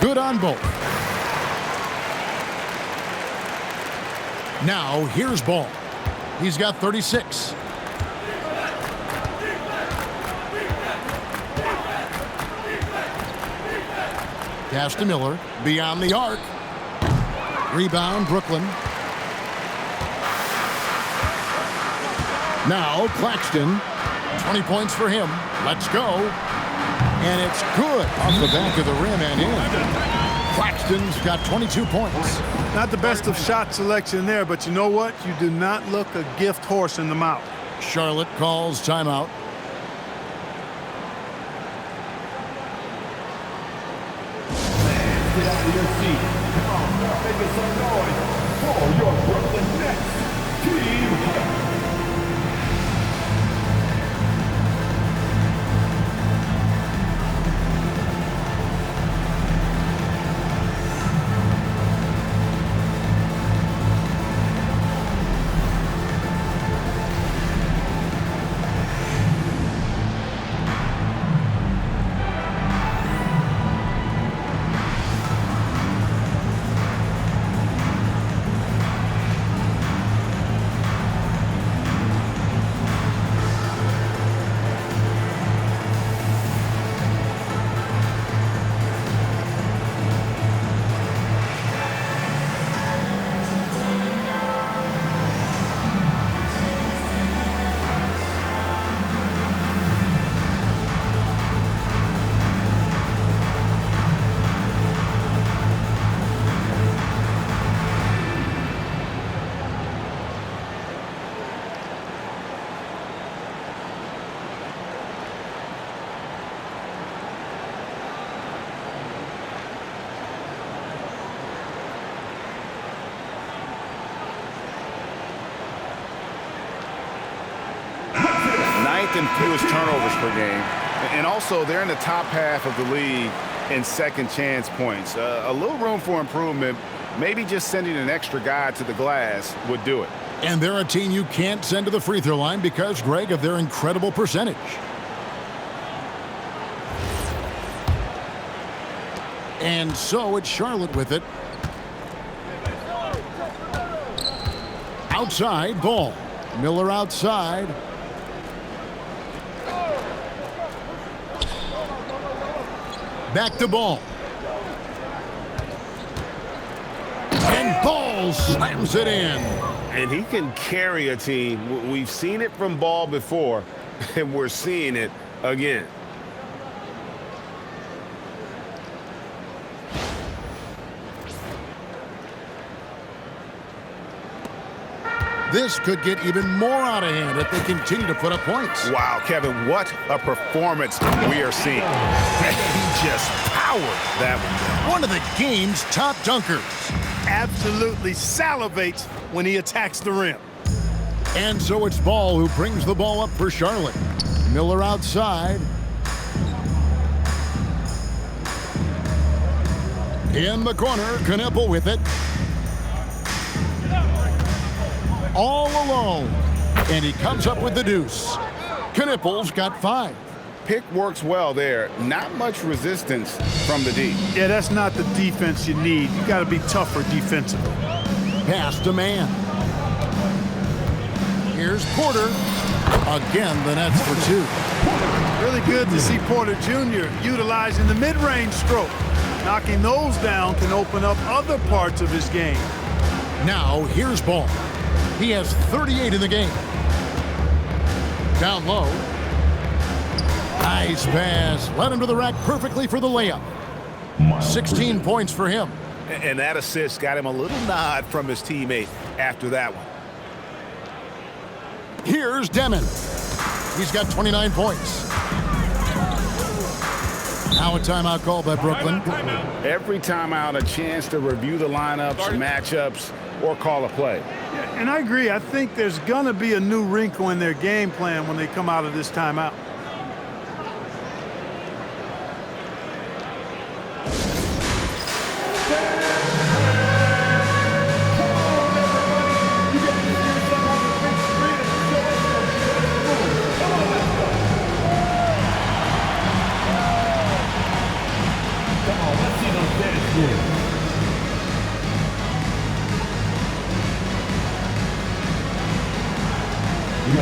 Good on both. Now, here's Ball. He's got 36. Pass to Miller, beyond the arc. Rebound, Brooklyn. Now, Claxton. 20 points for him. Let's go. And it's good off the back of the rim and in. Claxton's got 22 points. Not the best of shot selection there, but you know what? You do not look a gift horse in the mouth. Charlotte calls timeout. Get out of your seat. Come on, make some noise for your Brooklyn Nets team. And fewest turnovers per game. And also, they're in the top half of the league in second chance points. A little room for improvement. Maybe just sending an extra guy to the glass would do it. And they're a team you can't send to the free throw line because, Greg, of their incredible percentage. And so it's Charlotte with it. Outside, Ball. Miller outside. Back to Ball. And Ball slams it in. And he can carry a team. We've seen it from Ball before, and we're seeing it again. This could get even more out of hand if they continue to put up points. Wow, Kevin, what a performance we are seeing. He just powered that one. One of the game's top dunkers. Absolutely salivates when he attacks the rim. And so it's Ball who brings the ball up for Charlotte. Miller outside. In the corner, Knipple with it. All alone. And he comes up with the deuce. Knipple's got 5. Pick works well there. Not much resistance from the D. Yeah, that's not the defense you need. You got to be tougher defensively. Pass to man. Here's Porter. Again, the Nets for 2. Really good to see Porter Jr. utilizing the mid-range stroke. Knocking those down can open up other parts of his game. Now, here's Ball. He has 38 in the game. Down low. Nice pass. Led him to the rack perfectly for the layup. 16 points for him. And that assist got him a little nod from his teammate after that one. Here's Demon. He's got 29 points. Now a timeout call by Brooklyn. Every timeout, a chance to review the lineups, matchups, or call a play. And I agree. I think there's going to be a new wrinkle in their game plan when they come out of this timeout.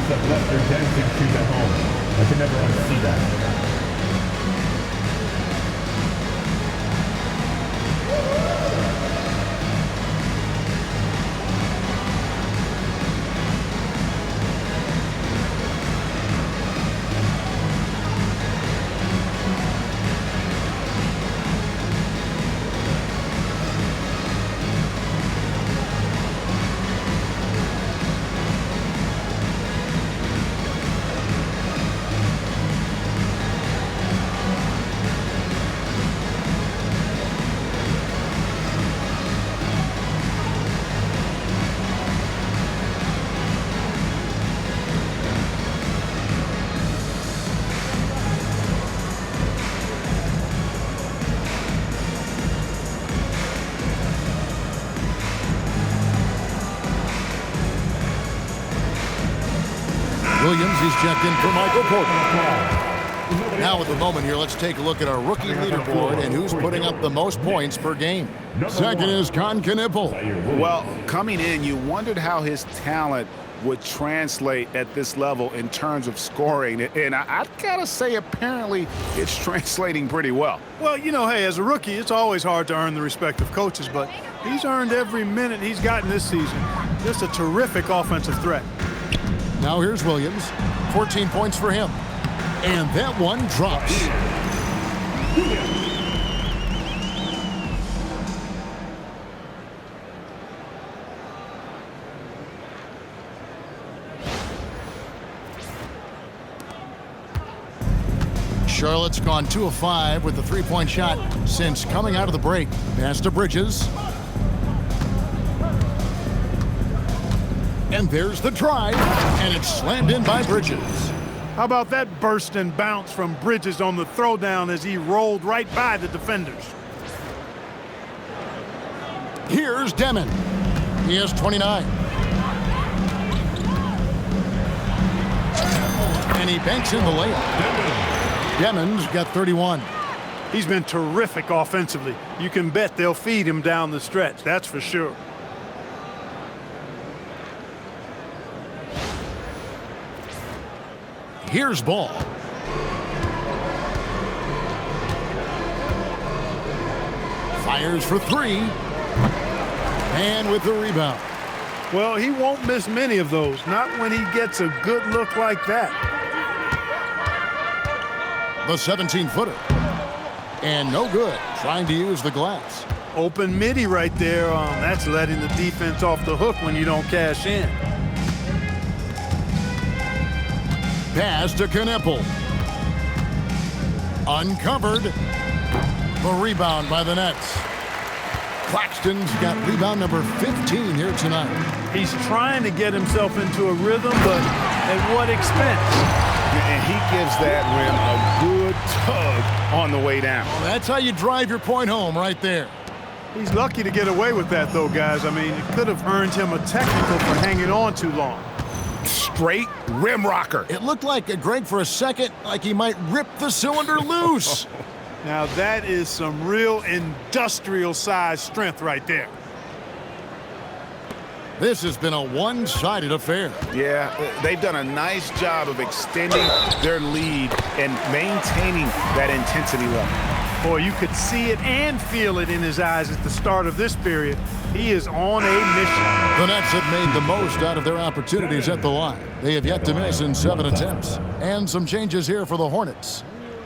Hornets have left their dancing shoes at home. I can never unsee that. Williams, he's checked in for Michael Porter. Now at the moment here, let's take a look at our rookie leaderboard and who's putting up the most points per game. Second is Knipple. Well, coming in, you wondered how his talent would translate at this level in terms of scoring. And I gotta say, apparently, it's translating pretty well. Well, you know, hey, as a rookie, it's always hard to earn the respect of coaches, but he's earned every minute he's gotten this season. Just a terrific offensive threat. Now here's Williams, 14 points for him. And that one drops. Charlotte's gone 2 of 5 with the three-point shot since coming out of the break. Pass to Bridges. And there's the drive, and it's slammed in by Bridges. How about that burst and bounce from Bridges on the throwdown as he rolled right by the defenders? Here's Demon. He has 29. And he banks in the layup. Demon's got 31. He's been terrific offensively. You can bet they'll feed him down the stretch, that's for sure. Here's Ball. Fires for three. And with the rebound. Well, he won't miss many of those, not when he gets a good look like that. The 17-footer. And no good, trying to use the glass. Open midi right there. That's letting the defense off the hook when you don't cash in. Pass to Knipple. Uncovered. The rebound by the Nets. Claxton's got rebound number 15 here tonight. He's trying to get himself into a rhythm, but at what expense? And he gives that rim a good tug on the way down. Well, that's how you drive your point home right there. He's lucky to get away with that, though, guys. I mean, it could have earned him a technical for hanging on too long. Straight rim rocker. It looked like Greg for a second, like he might rip the cylinder loose. Now that is some real industrial size strength right there. This has been a one-sided affair. Yeah, they've done a nice job of extending their lead and maintaining that intensity level. Boy, you could see it and feel it in his eyes at the start of this period. He is on a mission. The Nets have made the most out of their opportunities at the line. They have yet to miss in 7 attempts. And some changes here for the Hornets.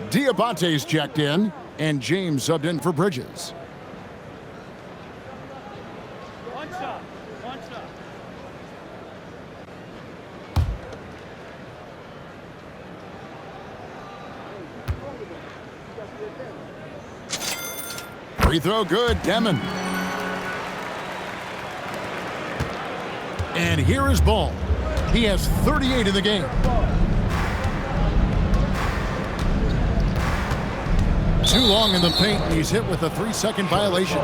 Diabate's checked in, and James subbed in for Bridges. One shot. Free throw good, Demon. And here is Ball. He has 38 in the game. Too long in the paint, and he's hit with a 3-second violation.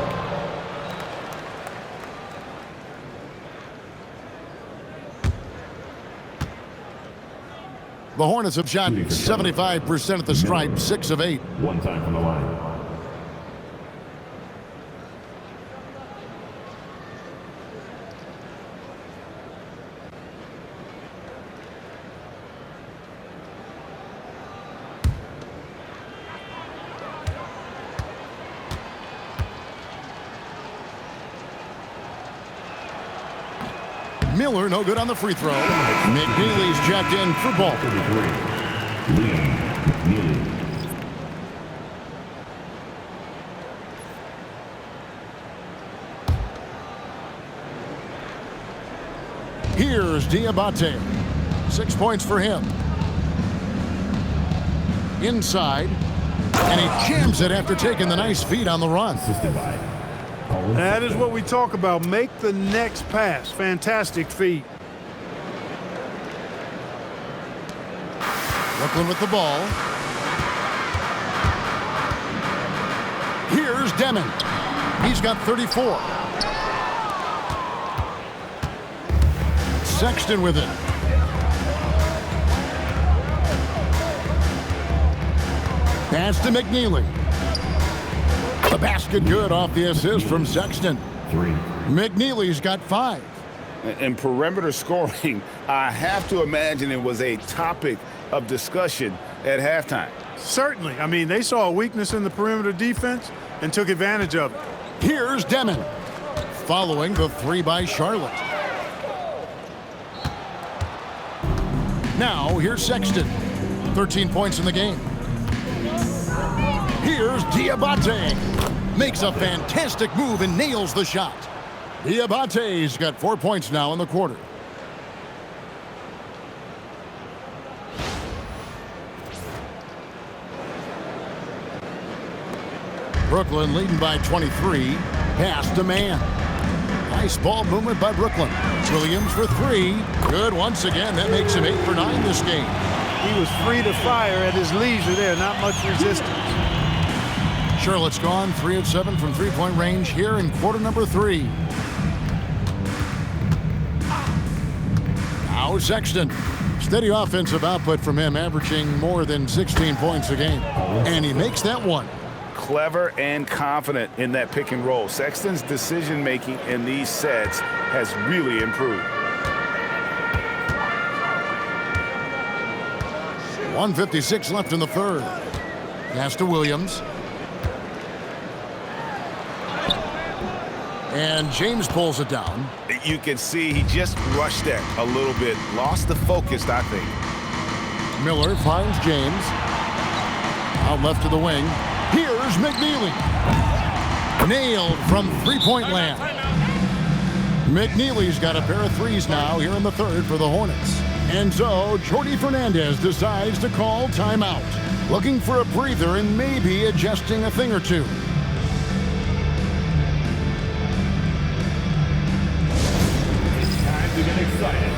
The Hornets have shot 75% at the stripe, 6 of 8. One time from the line. Miller no good on the free throw. McNeely's checked in for ball. Here's Diabate. 6 points for him. Inside. And he jams it after taking the nice feed on the run. That is what we talk about. Make the next pass. Fantastic feed. Brooklyn with the ball. Here's Deming. He's got 34. Sexton with it. Pass to McNeely. The basket good off the assist from Sexton. McNeely's got 5. And perimeter scoring, I have to imagine it was a topic of discussion at halftime. Certainly. I mean, they saw a weakness in the perimeter defense and took advantage of it. Here's Deming. Following the 3 by Charlotte. Now, here's Sexton. 13 points in the game. Here's Diabate. Makes a fantastic move and nails the shot. Diabate's got 4 points now in the quarter. Brooklyn leading by 23. Pass to man. Nice ball movement by Brooklyn. Williams for 3. Good once again. That makes him 8 for 9 this game. He was free to fire at his leisure there. Not much resistance. Charlotte's gone 3 of 7 from three-point range here in quarter number 3. Now Sexton. Steady offensive output from him, averaging more than 16 points a game. And he makes that one. Clever and confident in that pick and roll. Sexton's decision-making in these sets has really improved. 1:56 left in the third. Pass to Williams. And James pulls it down. You can see he just rushed that a little bit. Lost the focus, I think. Miller finds James. Out left to the wing. Here's McNeely. Nailed from three-point land. McNeely's got a pair of threes now here in the third for the Hornets. And so Jordi Fernandez decides to call timeout. Looking for a breather and maybe adjusting a thing or two. It's time to get excited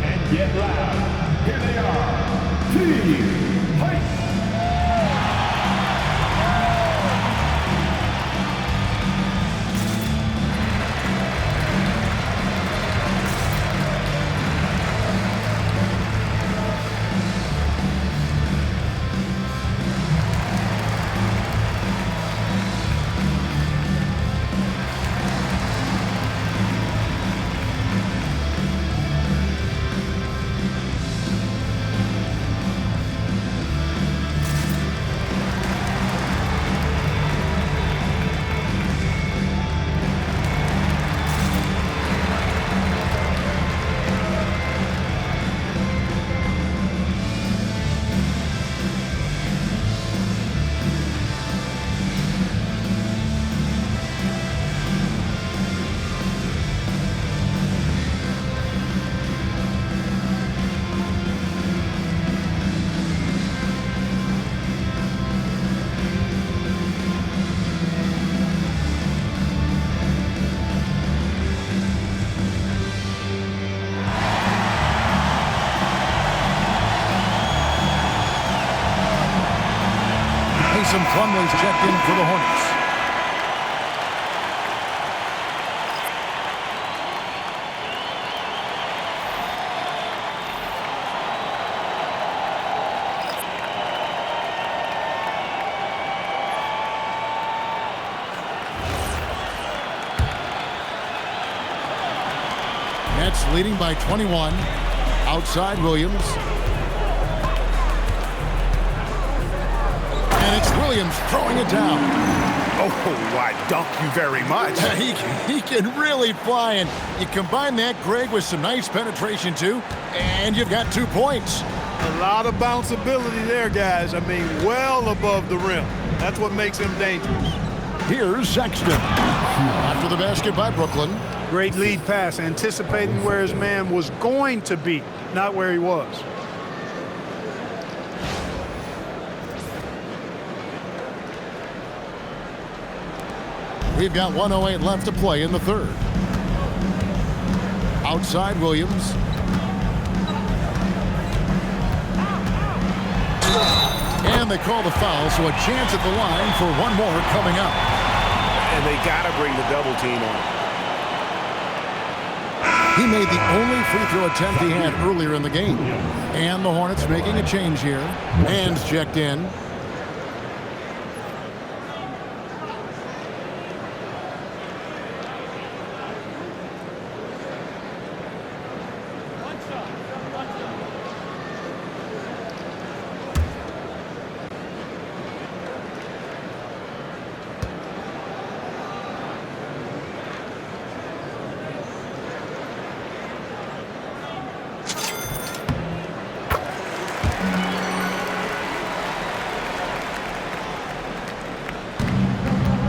and get loud. Here they are, Team Heights. Plumlee's checked in for the Hornets. Nets leading by 21. Outside Williams. And it's Williams throwing it down. I dunk you very much. He can really fly, and you combine that, Greg, with some nice penetration, too, and you've got 2 points. A lot of bounceability there, guys. I mean, well above the rim. That's what makes him dangerous. Here's Sexton. After the basket by Brooklyn. Great lead pass, anticipating where his man was going to be, not where he was. We've got 1:08 left to play in the third. Outside Williams. And they call the foul, so a chance at the line for one more coming up. And they got to bring the double team on. He made the only free throw attempt he had earlier in the game. And the Hornets making a change here. Hands checked in.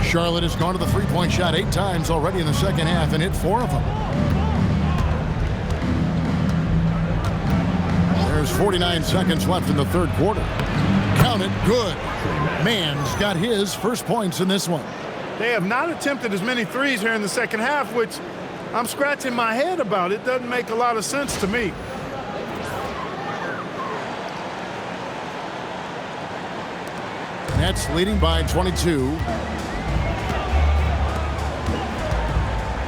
Charlotte has gone to the three-point shot 8 times already in the second half and hit 4 of them. There's 49 seconds left in the third quarter. Count it, good. Mann's got his first points in this one. They have not attempted as many threes here in the second half, which I'm scratching my head about. It doesn't make a lot of sense to me. Nets leading by 22.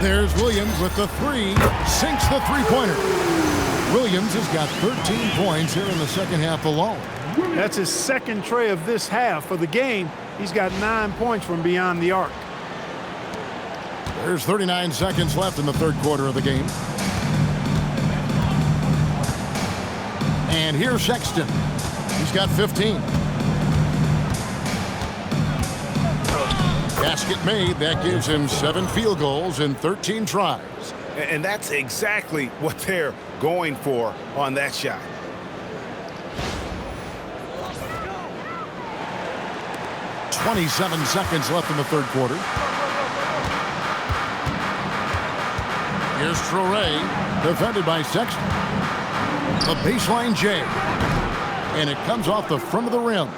There's Williams with the 3, sinks the three-pointer. Williams has got 13 points here in the second half alone. That's his second tray of this half. For the game, he's got 9 points from beyond the arc. There's 39 seconds left in the third quarter of the game. And here's Sexton. He's got 15. Basket made. That gives him 7 field goals in 13 tries. And that's exactly what they're going for on that shot. .27 seconds left in the third quarter. Here's Traore, defended by Sexton. The baseline J. And it comes off the front of the rim.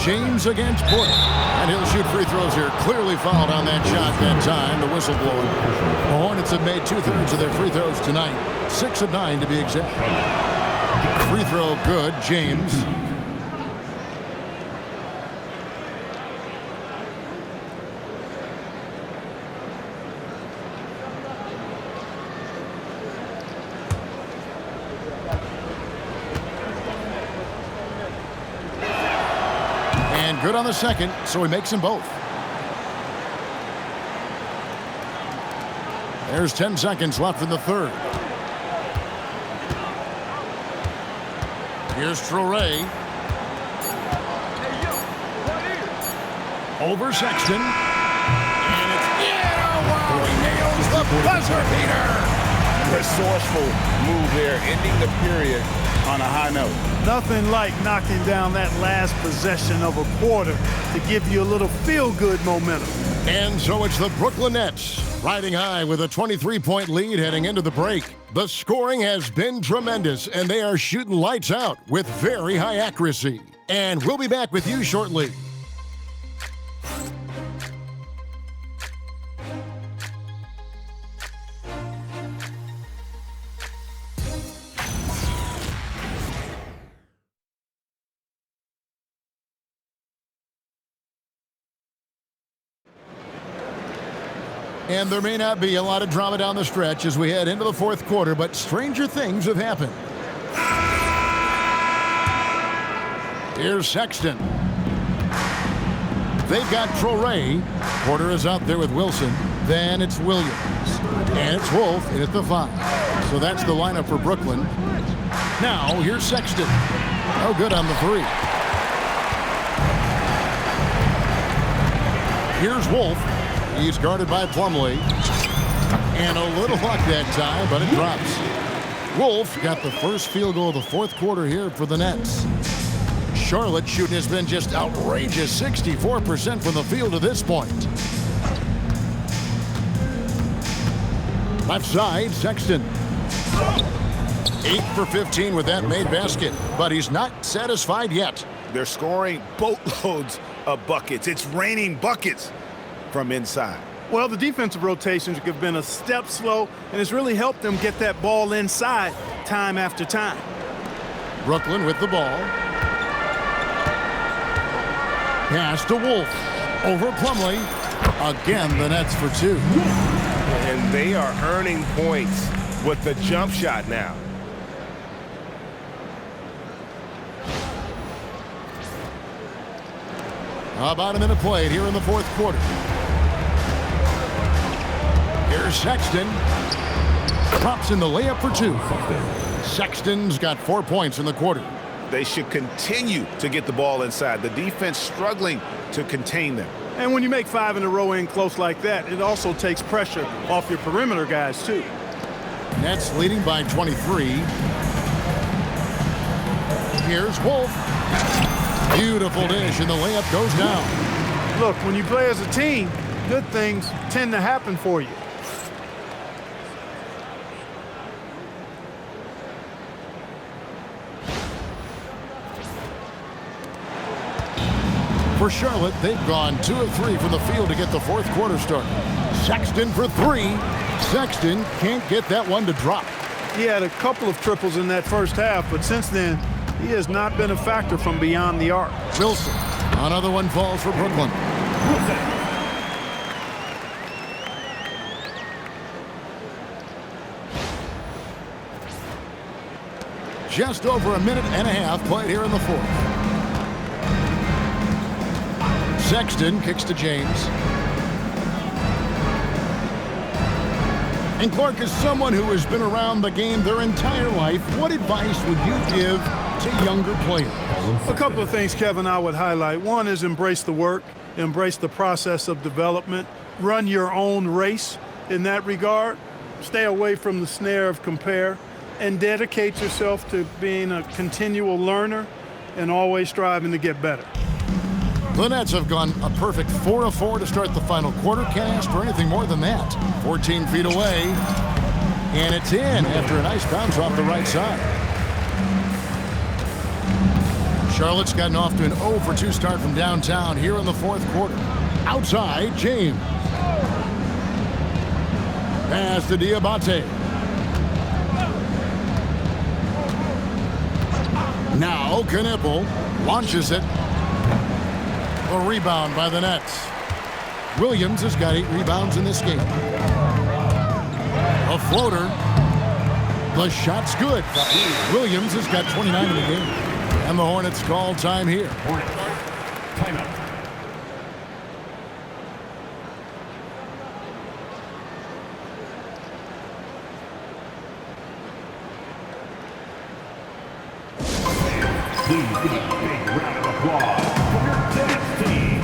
James against Porter. And he'll shoot free throws here. Clearly fouled on that shot that time. The whistle blowing. The Hornets have made 2/3 of their free throws tonight. 6 of 9 to be exact. Free throw good, James. Good on the second, so he makes them both. There's 10 seconds left in the third. Here's Traore. Over Sexton. And it's in. Oh, wow, he nails the buzzer beater. Resourceful move there, ending the period on a high note. Nothing like knocking down that last possession of a quarter to give you a little feel-good momentum. And so it's the Brooklyn Nets riding high with a 23-point lead heading into the break. The scoring has been tremendous, and they are shooting lights out with very high accuracy. And we'll be back with you shortly. And there may not be a lot of drama down the stretch as we head into the fourth quarter, but stranger things have happened. Here's Sexton. They've got Traore. Porter is out there with Wilson. Then it's Williams. And it's Wolf in at the 5. So that's the lineup for Brooklyn. Now, here's Sexton. Oh, good on the 3. Here's Wolf. He's guarded by Plumlee. And a little luck that time, but it drops. Wolf got the first field goal of the fourth quarter here for the Nets. Charlotte shooting has been just outrageous, 64% from the field to this point. Left side, Sexton. 8 for 15 with that made basket, but he's not satisfied yet. They're scoring boatloads of buckets. It's raining buckets from inside. Well, the defensive rotations have been a step slow, and it's really helped them get that ball inside time after time. Brooklyn with the ball. Pass to Wolf. Over Plumlee. Again, the Nets for 2. And they are earning points with the jump shot now. About a minute played here in the fourth quarter. Here's Sexton. Drops in the layup for 2. Sexton's got 4 points in the quarter. They should continue to get the ball inside. The defense struggling to contain them. And when you make 5 in a row in close like that, it also takes pressure off your perimeter guys, too. Nets leading by 23. Here's Wolf. Beautiful dish, and the layup goes down. Look, when you play as a team, good things tend to happen for you. For Charlotte, they've gone 2 of 3 from the field to get the fourth quarter started. Sexton for 3. Sexton can't get that one to drop. He had a couple of triples in that first half, but since then, he has not been a factor from beyond the arc. Wilson. Another one falls for Brooklyn. Just over a minute and a half played here in the fourth. Sexton kicks to James. And Clark, is someone who has been around the game their entire life, what advice would you give to younger players? A couple of things, Kevin, I would highlight. One is embrace the work, embrace the process of development, run your own race in that regard, stay away from the snare of compare, and dedicate yourself to being a continual learner and always striving to get better. The Nets have gone a perfect 4 of 4 to start the final quarter. Can't ask for anything more than that. 14 feet away, and it's in after a nice bounce off the right side. Charlotte's gotten off to an 0 for 2 start from downtown here in the fourth quarter. Outside, James. Pass to Diabate. Now Knipple launches it. A rebound by the Nets. Williams has got 8 rebounds in this game. A floater. The shot's good. Williams has got 29 in the game. And the Hornets call time here. Timeout. Please give a big round of applause for your tennis team.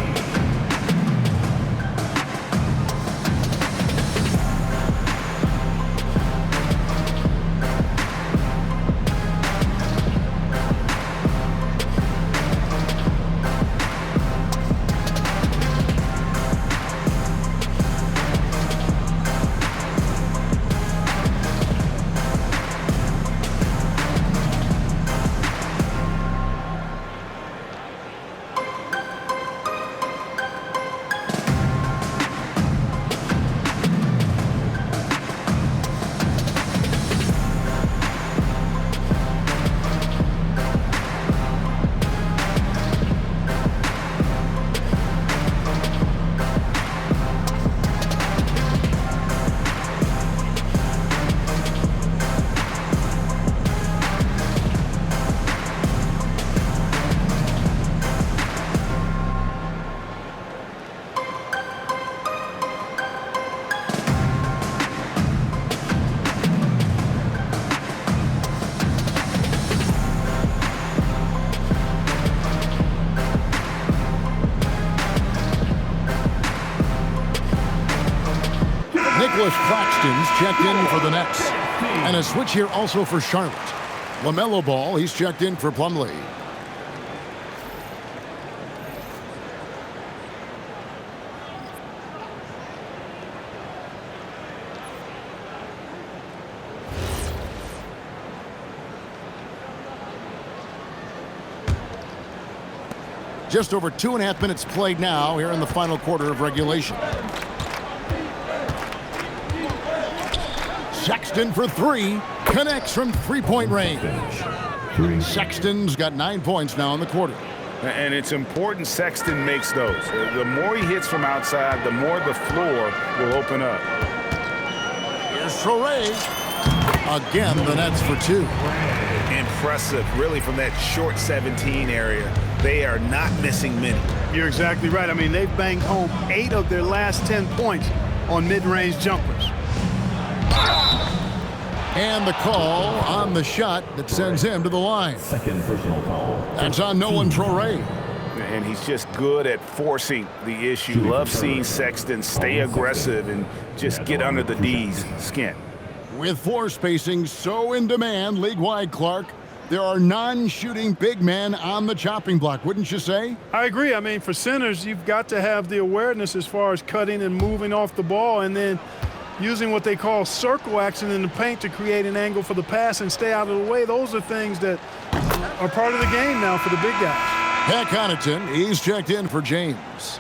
Nicholas Claxton's checked in for the Nets. And a switch here also for Charlotte. LaMelo Ball, he's checked in for Plumlee. Just over 2.5 minutes played now here in the final quarter of regulation. Sexton for three. Connects from three-point range. Sexton's got 9 points now in the quarter. And it's important Sexton makes those. The more he hits from outside, the more the floor will open up. Here's Traore. Again, the Nets for two. Impressive, really, from that short 17 area. They are not missing many. You're exactly right. I mean, they've banged home 8 of their last 10 points on mid-range jumpers. And the call on the shot that sends him to the line. Second personal foul. That's on Nolan Traore. And he's just good at forcing the issue. Love seeing Sexton stay aggressive and just get under the D's skin. With floor spacing so in demand league-wide, Clark, there are non-shooting big men on the chopping block, wouldn't you say? I agree. I mean, for centers, you've got to have the awareness as far as cutting and moving off the ball and then using what they call circle action in the paint to create an angle for the pass and stay out of the way. Those are things that are part of the game now for the big guys. Pat Connaughton, he's checked in for James.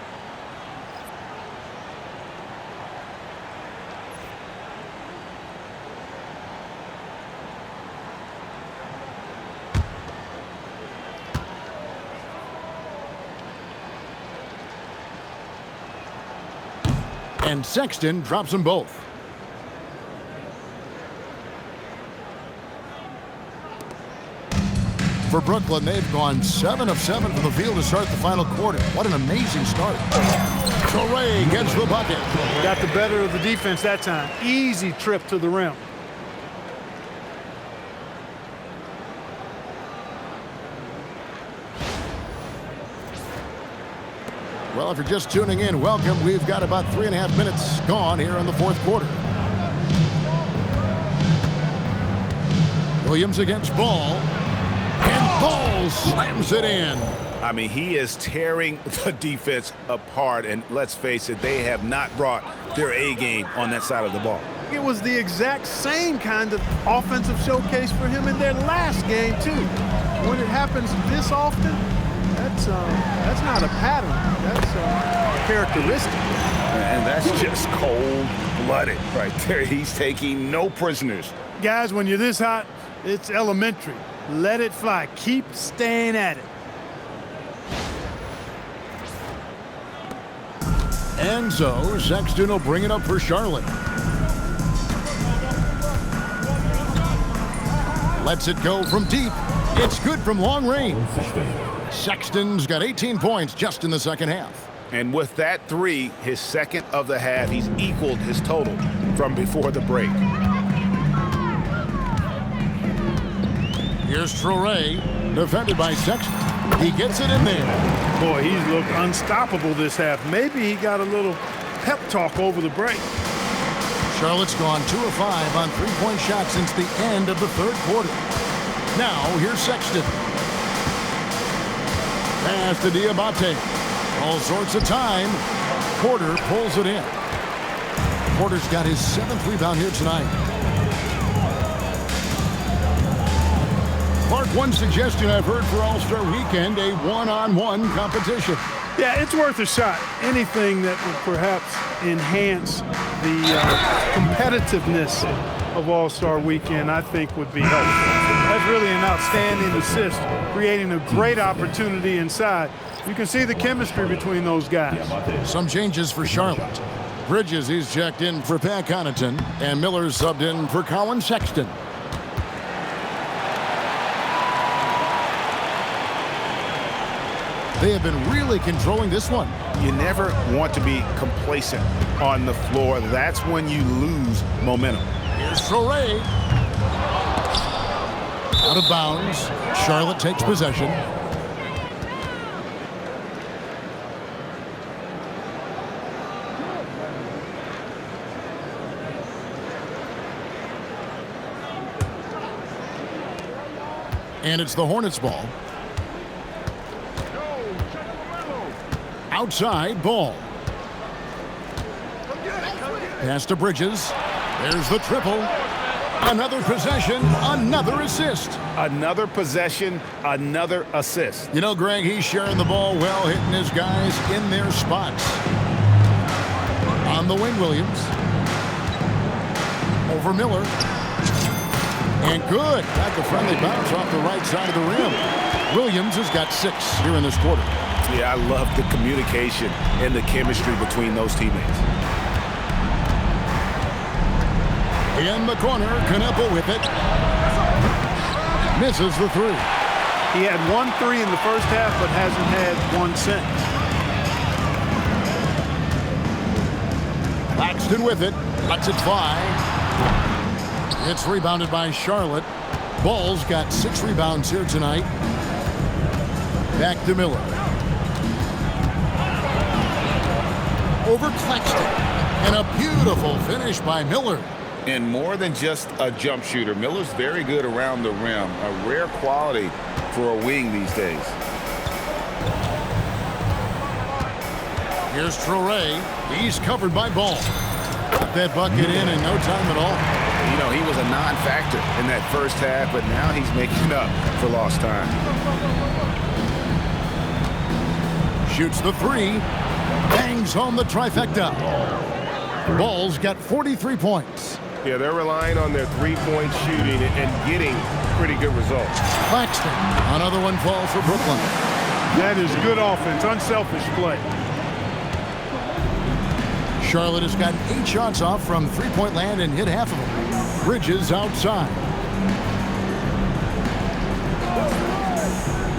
And Sexton drops them both. For Brooklyn, they've gone 7 of 7 from the field to start the final quarter. What an amazing start. Traore gets the bucket. Got the better of the defense that time. Easy trip to the rim. Well, if you're just tuning in, welcome. We've got about 3.5 minutes gone here in the fourth quarter. Williams against Ball. And Ball slams it in. I mean, he is tearing the defense apart. And let's face it, they have not brought their A game on that side of the ball. It was the exact same kind of offensive showcase for him in their last game, too. When it happens this often, that's not a pattern. That's a characteristic. And that's just cold-blooded right there. He's taking no prisoners. Guys, when you're this hot, it's elementary. Let it fly. Keep staying at it. And so Sexton will bring it up for Charlotte. Lets it go from deep. It's good from long range. Sexton's got 18 points just in the second half. And with that three, his second of the half, he's equaled his total from before the break. Here's Traore, defended by Sexton. He gets it in there. Boy, he's looked unstoppable this half. Maybe he got a little pep talk over the break. Charlotte's gone 2 of 5 on three-point shots since the end of the third quarter. Now, here's Sexton. Pass to Diabate. All sorts of time. Porter pulls it in. Porter's got his 7th rebound here tonight. Clark, one suggestion I've heard for All-Star Weekend, a one-on-one competition. Yeah, it's worth a shot. Anything that would perhaps enhance the competitiveness of All-Star Weekend, I think would be helpful. That's really an outstanding assist, creating a great opportunity inside. You can see the chemistry between those guys. Some changes for Charlotte. Bridges, he's checked in for Pat Connaughton, and Miller's subbed in for Colin Sexton. They have been really controlling this one. You never want to be complacent on the floor. That's when you lose momentum. Here's Traore. Out of bounds. Charlotte takes possession. And it's the Hornets ball. Outside ball. Pass to Bridges. There's the triple. Another possession, another assist. Another possession, another assist. You know, Greg, he's sharing the ball well, hitting his guys in their spots. On the wing, Williams. Over Miller. And good. Back a friendly bounce off the right side of the rim. Williams has got 6 here in this quarter. Yeah, I love the communication and the chemistry between those teammates. In the corner, Knueppel with it. Misses the 3. He had 1 3 in the first half, but hasn't had 1 since. Claxton with it. Lets it fly. It's rebounded by Charlotte. Ball's got 6 rebounds here tonight. Back to Miller. Over Claxton. And a beautiful finish by Miller. And more than just a jump shooter, Miller's very good around the rim. A rare quality for a wing these days. Here's Traore. He's covered by Ball. Got that bucket in no time at all. You know, he was a non-factor in that first half, but now he's making up for lost time. Shoots the 3. Bangs home the trifecta. Ball's got 43 points. Yeah, they're relying on their three-point shooting and getting pretty good results. Claxton, another one falls for Brooklyn. That is good offense, unselfish play. Charlotte has gotten 8 shots off from three-point land and hit half of them. Bridges outside.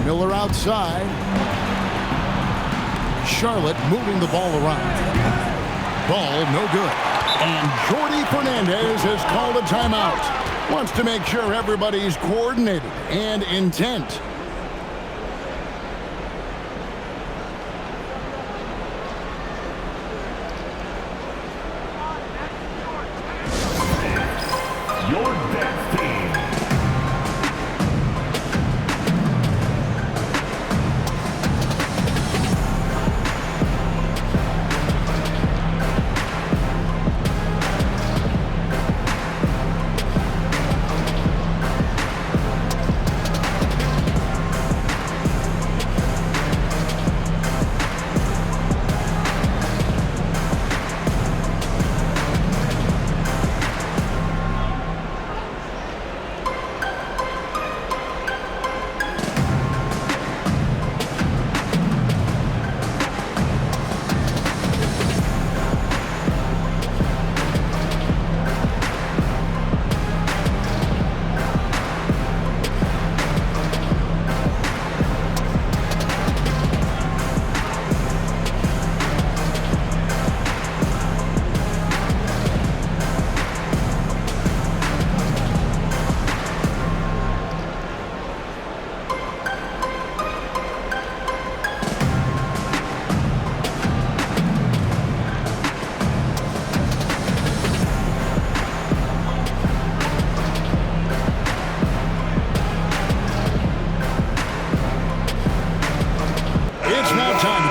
Miller outside. Charlotte moving the ball around. Ball no good. And Jordi Fernandez has called a timeout. Wants to make sure everybody's coordinated and intent. Your next team.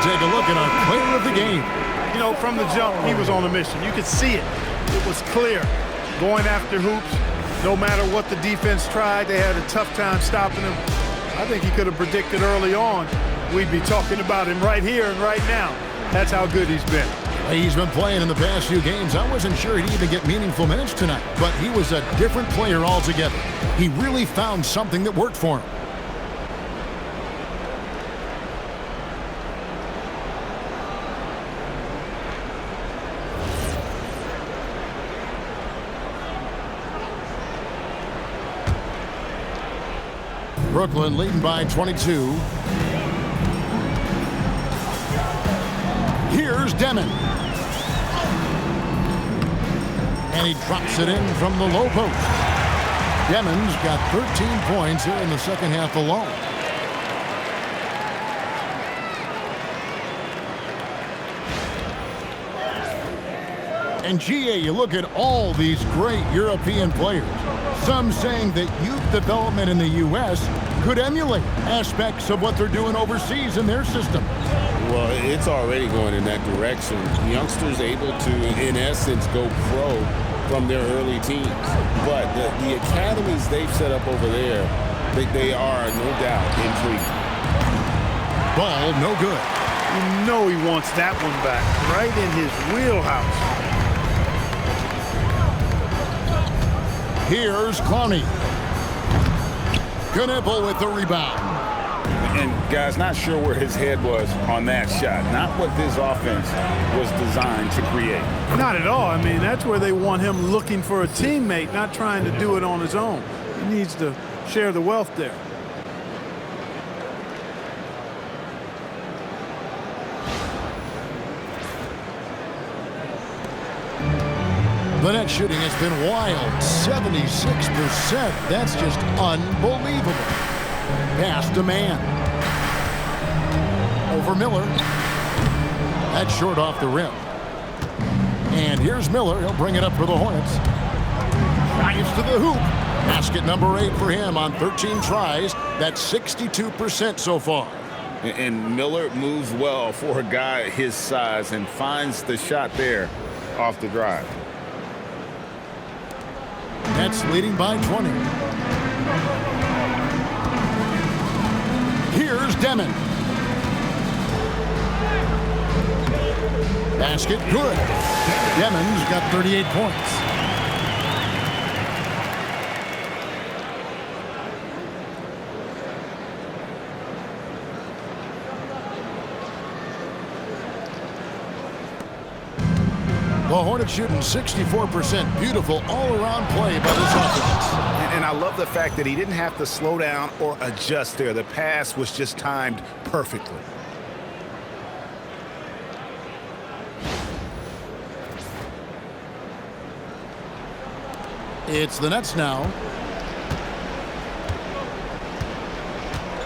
Take a look at our player of the game. You know, from the jump, he was on a mission. You could see it. It was clear. Going after hoops, no matter what the defense tried, they had a tough time stopping him. I think he could have predicted early on we'd be talking about him right here and right now. That's how good he's been. He's been playing in the past few games. I wasn't sure he'd even get meaningful minutes tonight, but he was a different player altogether. He really found something that worked for him. Brooklyn leading by 22. Here's Demon. And he drops it in from the low post. Demon's got 13 points here in the second half alone. And GA, you look at all these great European players. Some saying that youth development in the U.S. could emulate aspects of what they're doing overseas in their system. Well, it's already going in that direction. Youngsters able to, in essence, go pro from their early teens. But the academies they've set up over there, they are, no doubt, intriguing. Ball, no good. You know he wants that one back, right in his wheelhouse. Here's Clowney. Knipple with the rebound. And guys, not sure where his head was on that shot. Not what this offense was designed to create. Not at all. I mean, that's where they want him looking for a teammate, not trying to do it on his own. He needs to share the wealth there. The net shooting has been wild, 76%. That's just unbelievable. Pass to man. Over Miller. That's short off the rim. And here's Miller. He'll bring it up for the Hornets. Drives to the hoop. Basket number 8 for him on 13 tries. That's 62% so far. And Miller moves well for a guy his size and finds the shot there off the drive. Nets leading by 20. Here's Demon. Basket good. Demon's got 38 points. The Hornets shooting 64%. Beautiful all-around play by this offense. And I love the fact that he didn't have to slow down or adjust there. The pass was just timed perfectly. It's the Nets now.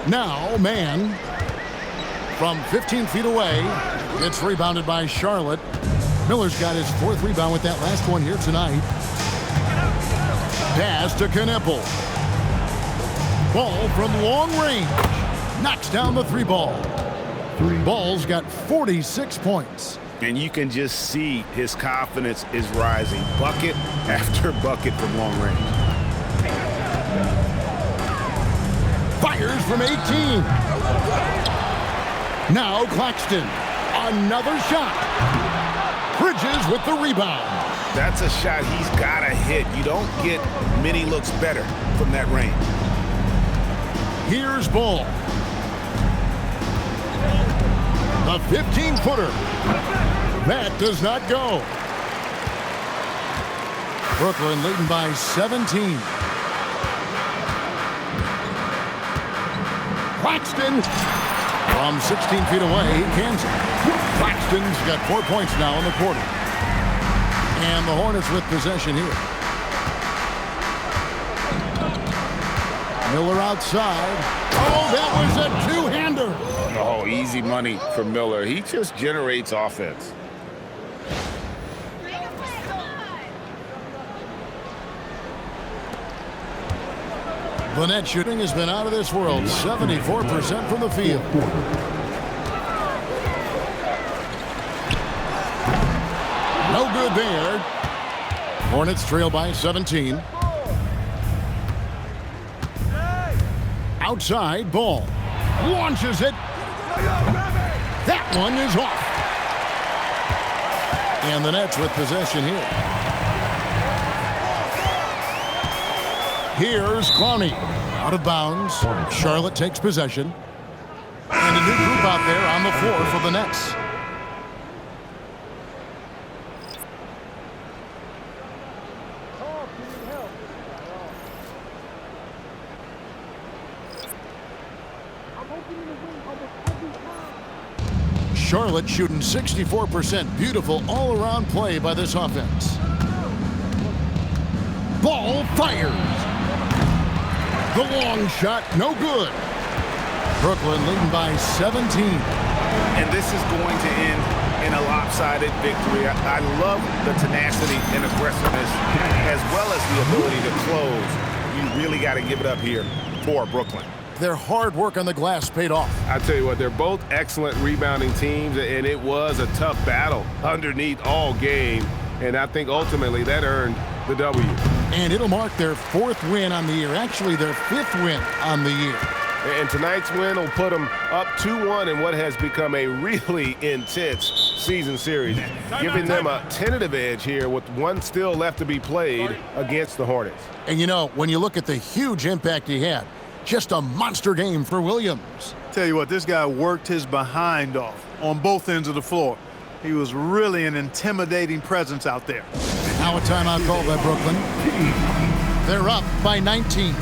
Now, man. From 15 feet away. It's rebounded by Charlotte. Miller's got his 4th rebound with that last one here tonight. Pass to Knipple. Ball from long range. Knocks down the 3-ball. Ball's got 46 points. And you can just see his confidence is rising. Bucket after bucket from long range. Fires from 18. Now Claxton. Another shot. Bridges with the rebound. That's a shot he's got to hit. You don't get many looks better from that range. Here's Ball. The 15-footer. That does not go. Brooklyn leading by 17. Claxton from 16 feet away. He cans it. Claxton's got 4 points now in the quarter. And the Hornets with possession here. Miller outside. Oh, that was a two-hander. Oh, easy money for Miller. He just generates offense. The net shooting has been out of this world. 74% from the field. No good there. Hornets trail by 17. Outside, Ball. Launches it. That one is off. And the Nets with possession here. Here's Clowney. Out of bounds. Charlotte takes possession. And a new group out there on the floor for the Nets. Charlotte shooting 64%. Beautiful all-around play by this offense. Ball fires. The long shot, no good. Brooklyn leading by 17. And this is going to end in a lopsided victory. I love the tenacity and aggressiveness as well as the ability to close. You really got to give it up here for Brooklyn. Their hard work on the glass paid off. I tell you what, they're both excellent rebounding teams, and it was a tough battle underneath all game, and I think ultimately that earned the W. And it'll mark their 4th win on the year, actually their 5th win on the year. And tonight's win will put them up 2-1 in what has become a really intense season series, giving them a tentative edge here with one still left to be played against the Hornets. And you know, when you look at the huge impact he had, just a monster game for Williams. Tell you what, this guy worked his behind off on both ends of the floor. He was really an intimidating presence out there. Now a timeout called by Brooklyn. They're up by 19.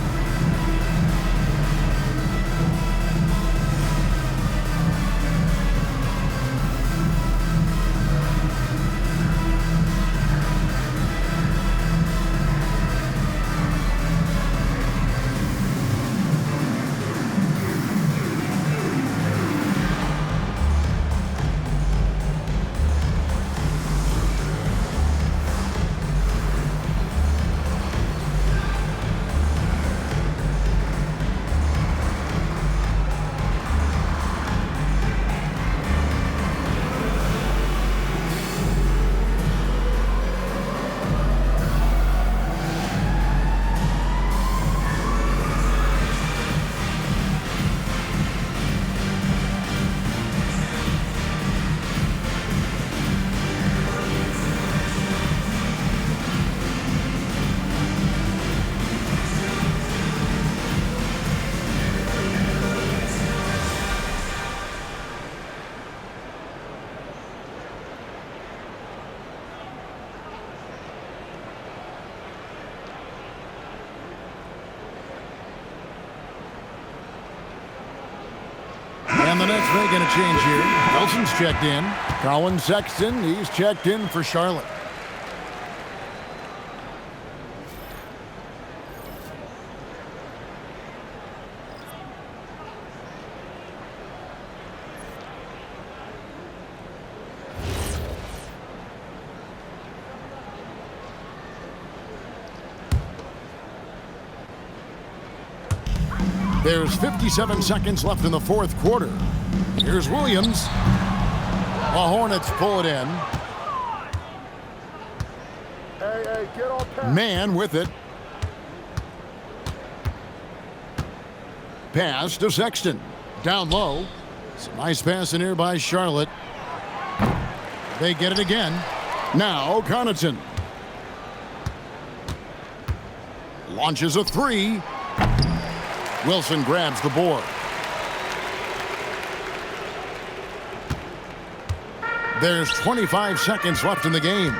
And the Nets making a change here. Nelson's checked in. Colin Sexton, he's checked in for Charlotte. There's 57 seconds left in the 4th quarter. Here's Williams. The Hornets pull it in. Hey, get on pass. Man with it. Pass to Sexton. Down low. Some nice pass in here by Charlotte. They get it again. Now Connaughton. Launches a 3. Wilson grabs the board. There's 25 seconds left in the game.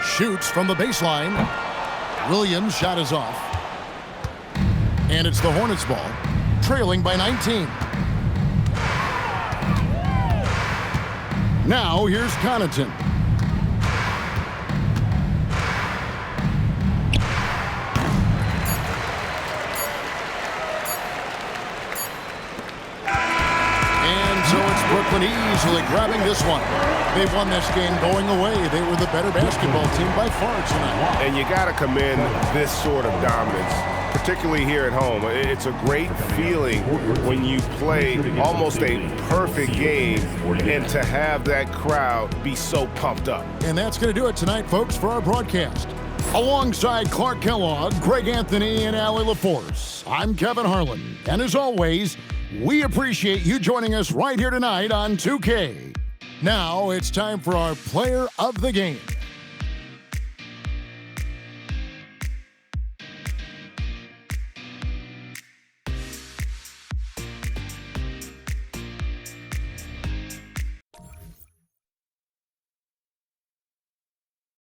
Shoots from the baseline. Williams' shot is off. And it's the Hornets ball, trailing by 19. Now here's Connaughton. Brooklyn easily grabbing this one. They've won this game going away. They were the better basketball team by far tonight. And you got to commend this sort of dominance, particularly here at home. It's a great feeling when you play almost a perfect game and to have that crowd be so pumped up. And that's going to do it tonight, folks, for our broadcast. Alongside Clark Kellogg, Greg Anthony, and Allie LaForce, I'm Kevin Harlan. And as always, we appreciate you joining us right here tonight on 2K. Now it's time for our player of the game.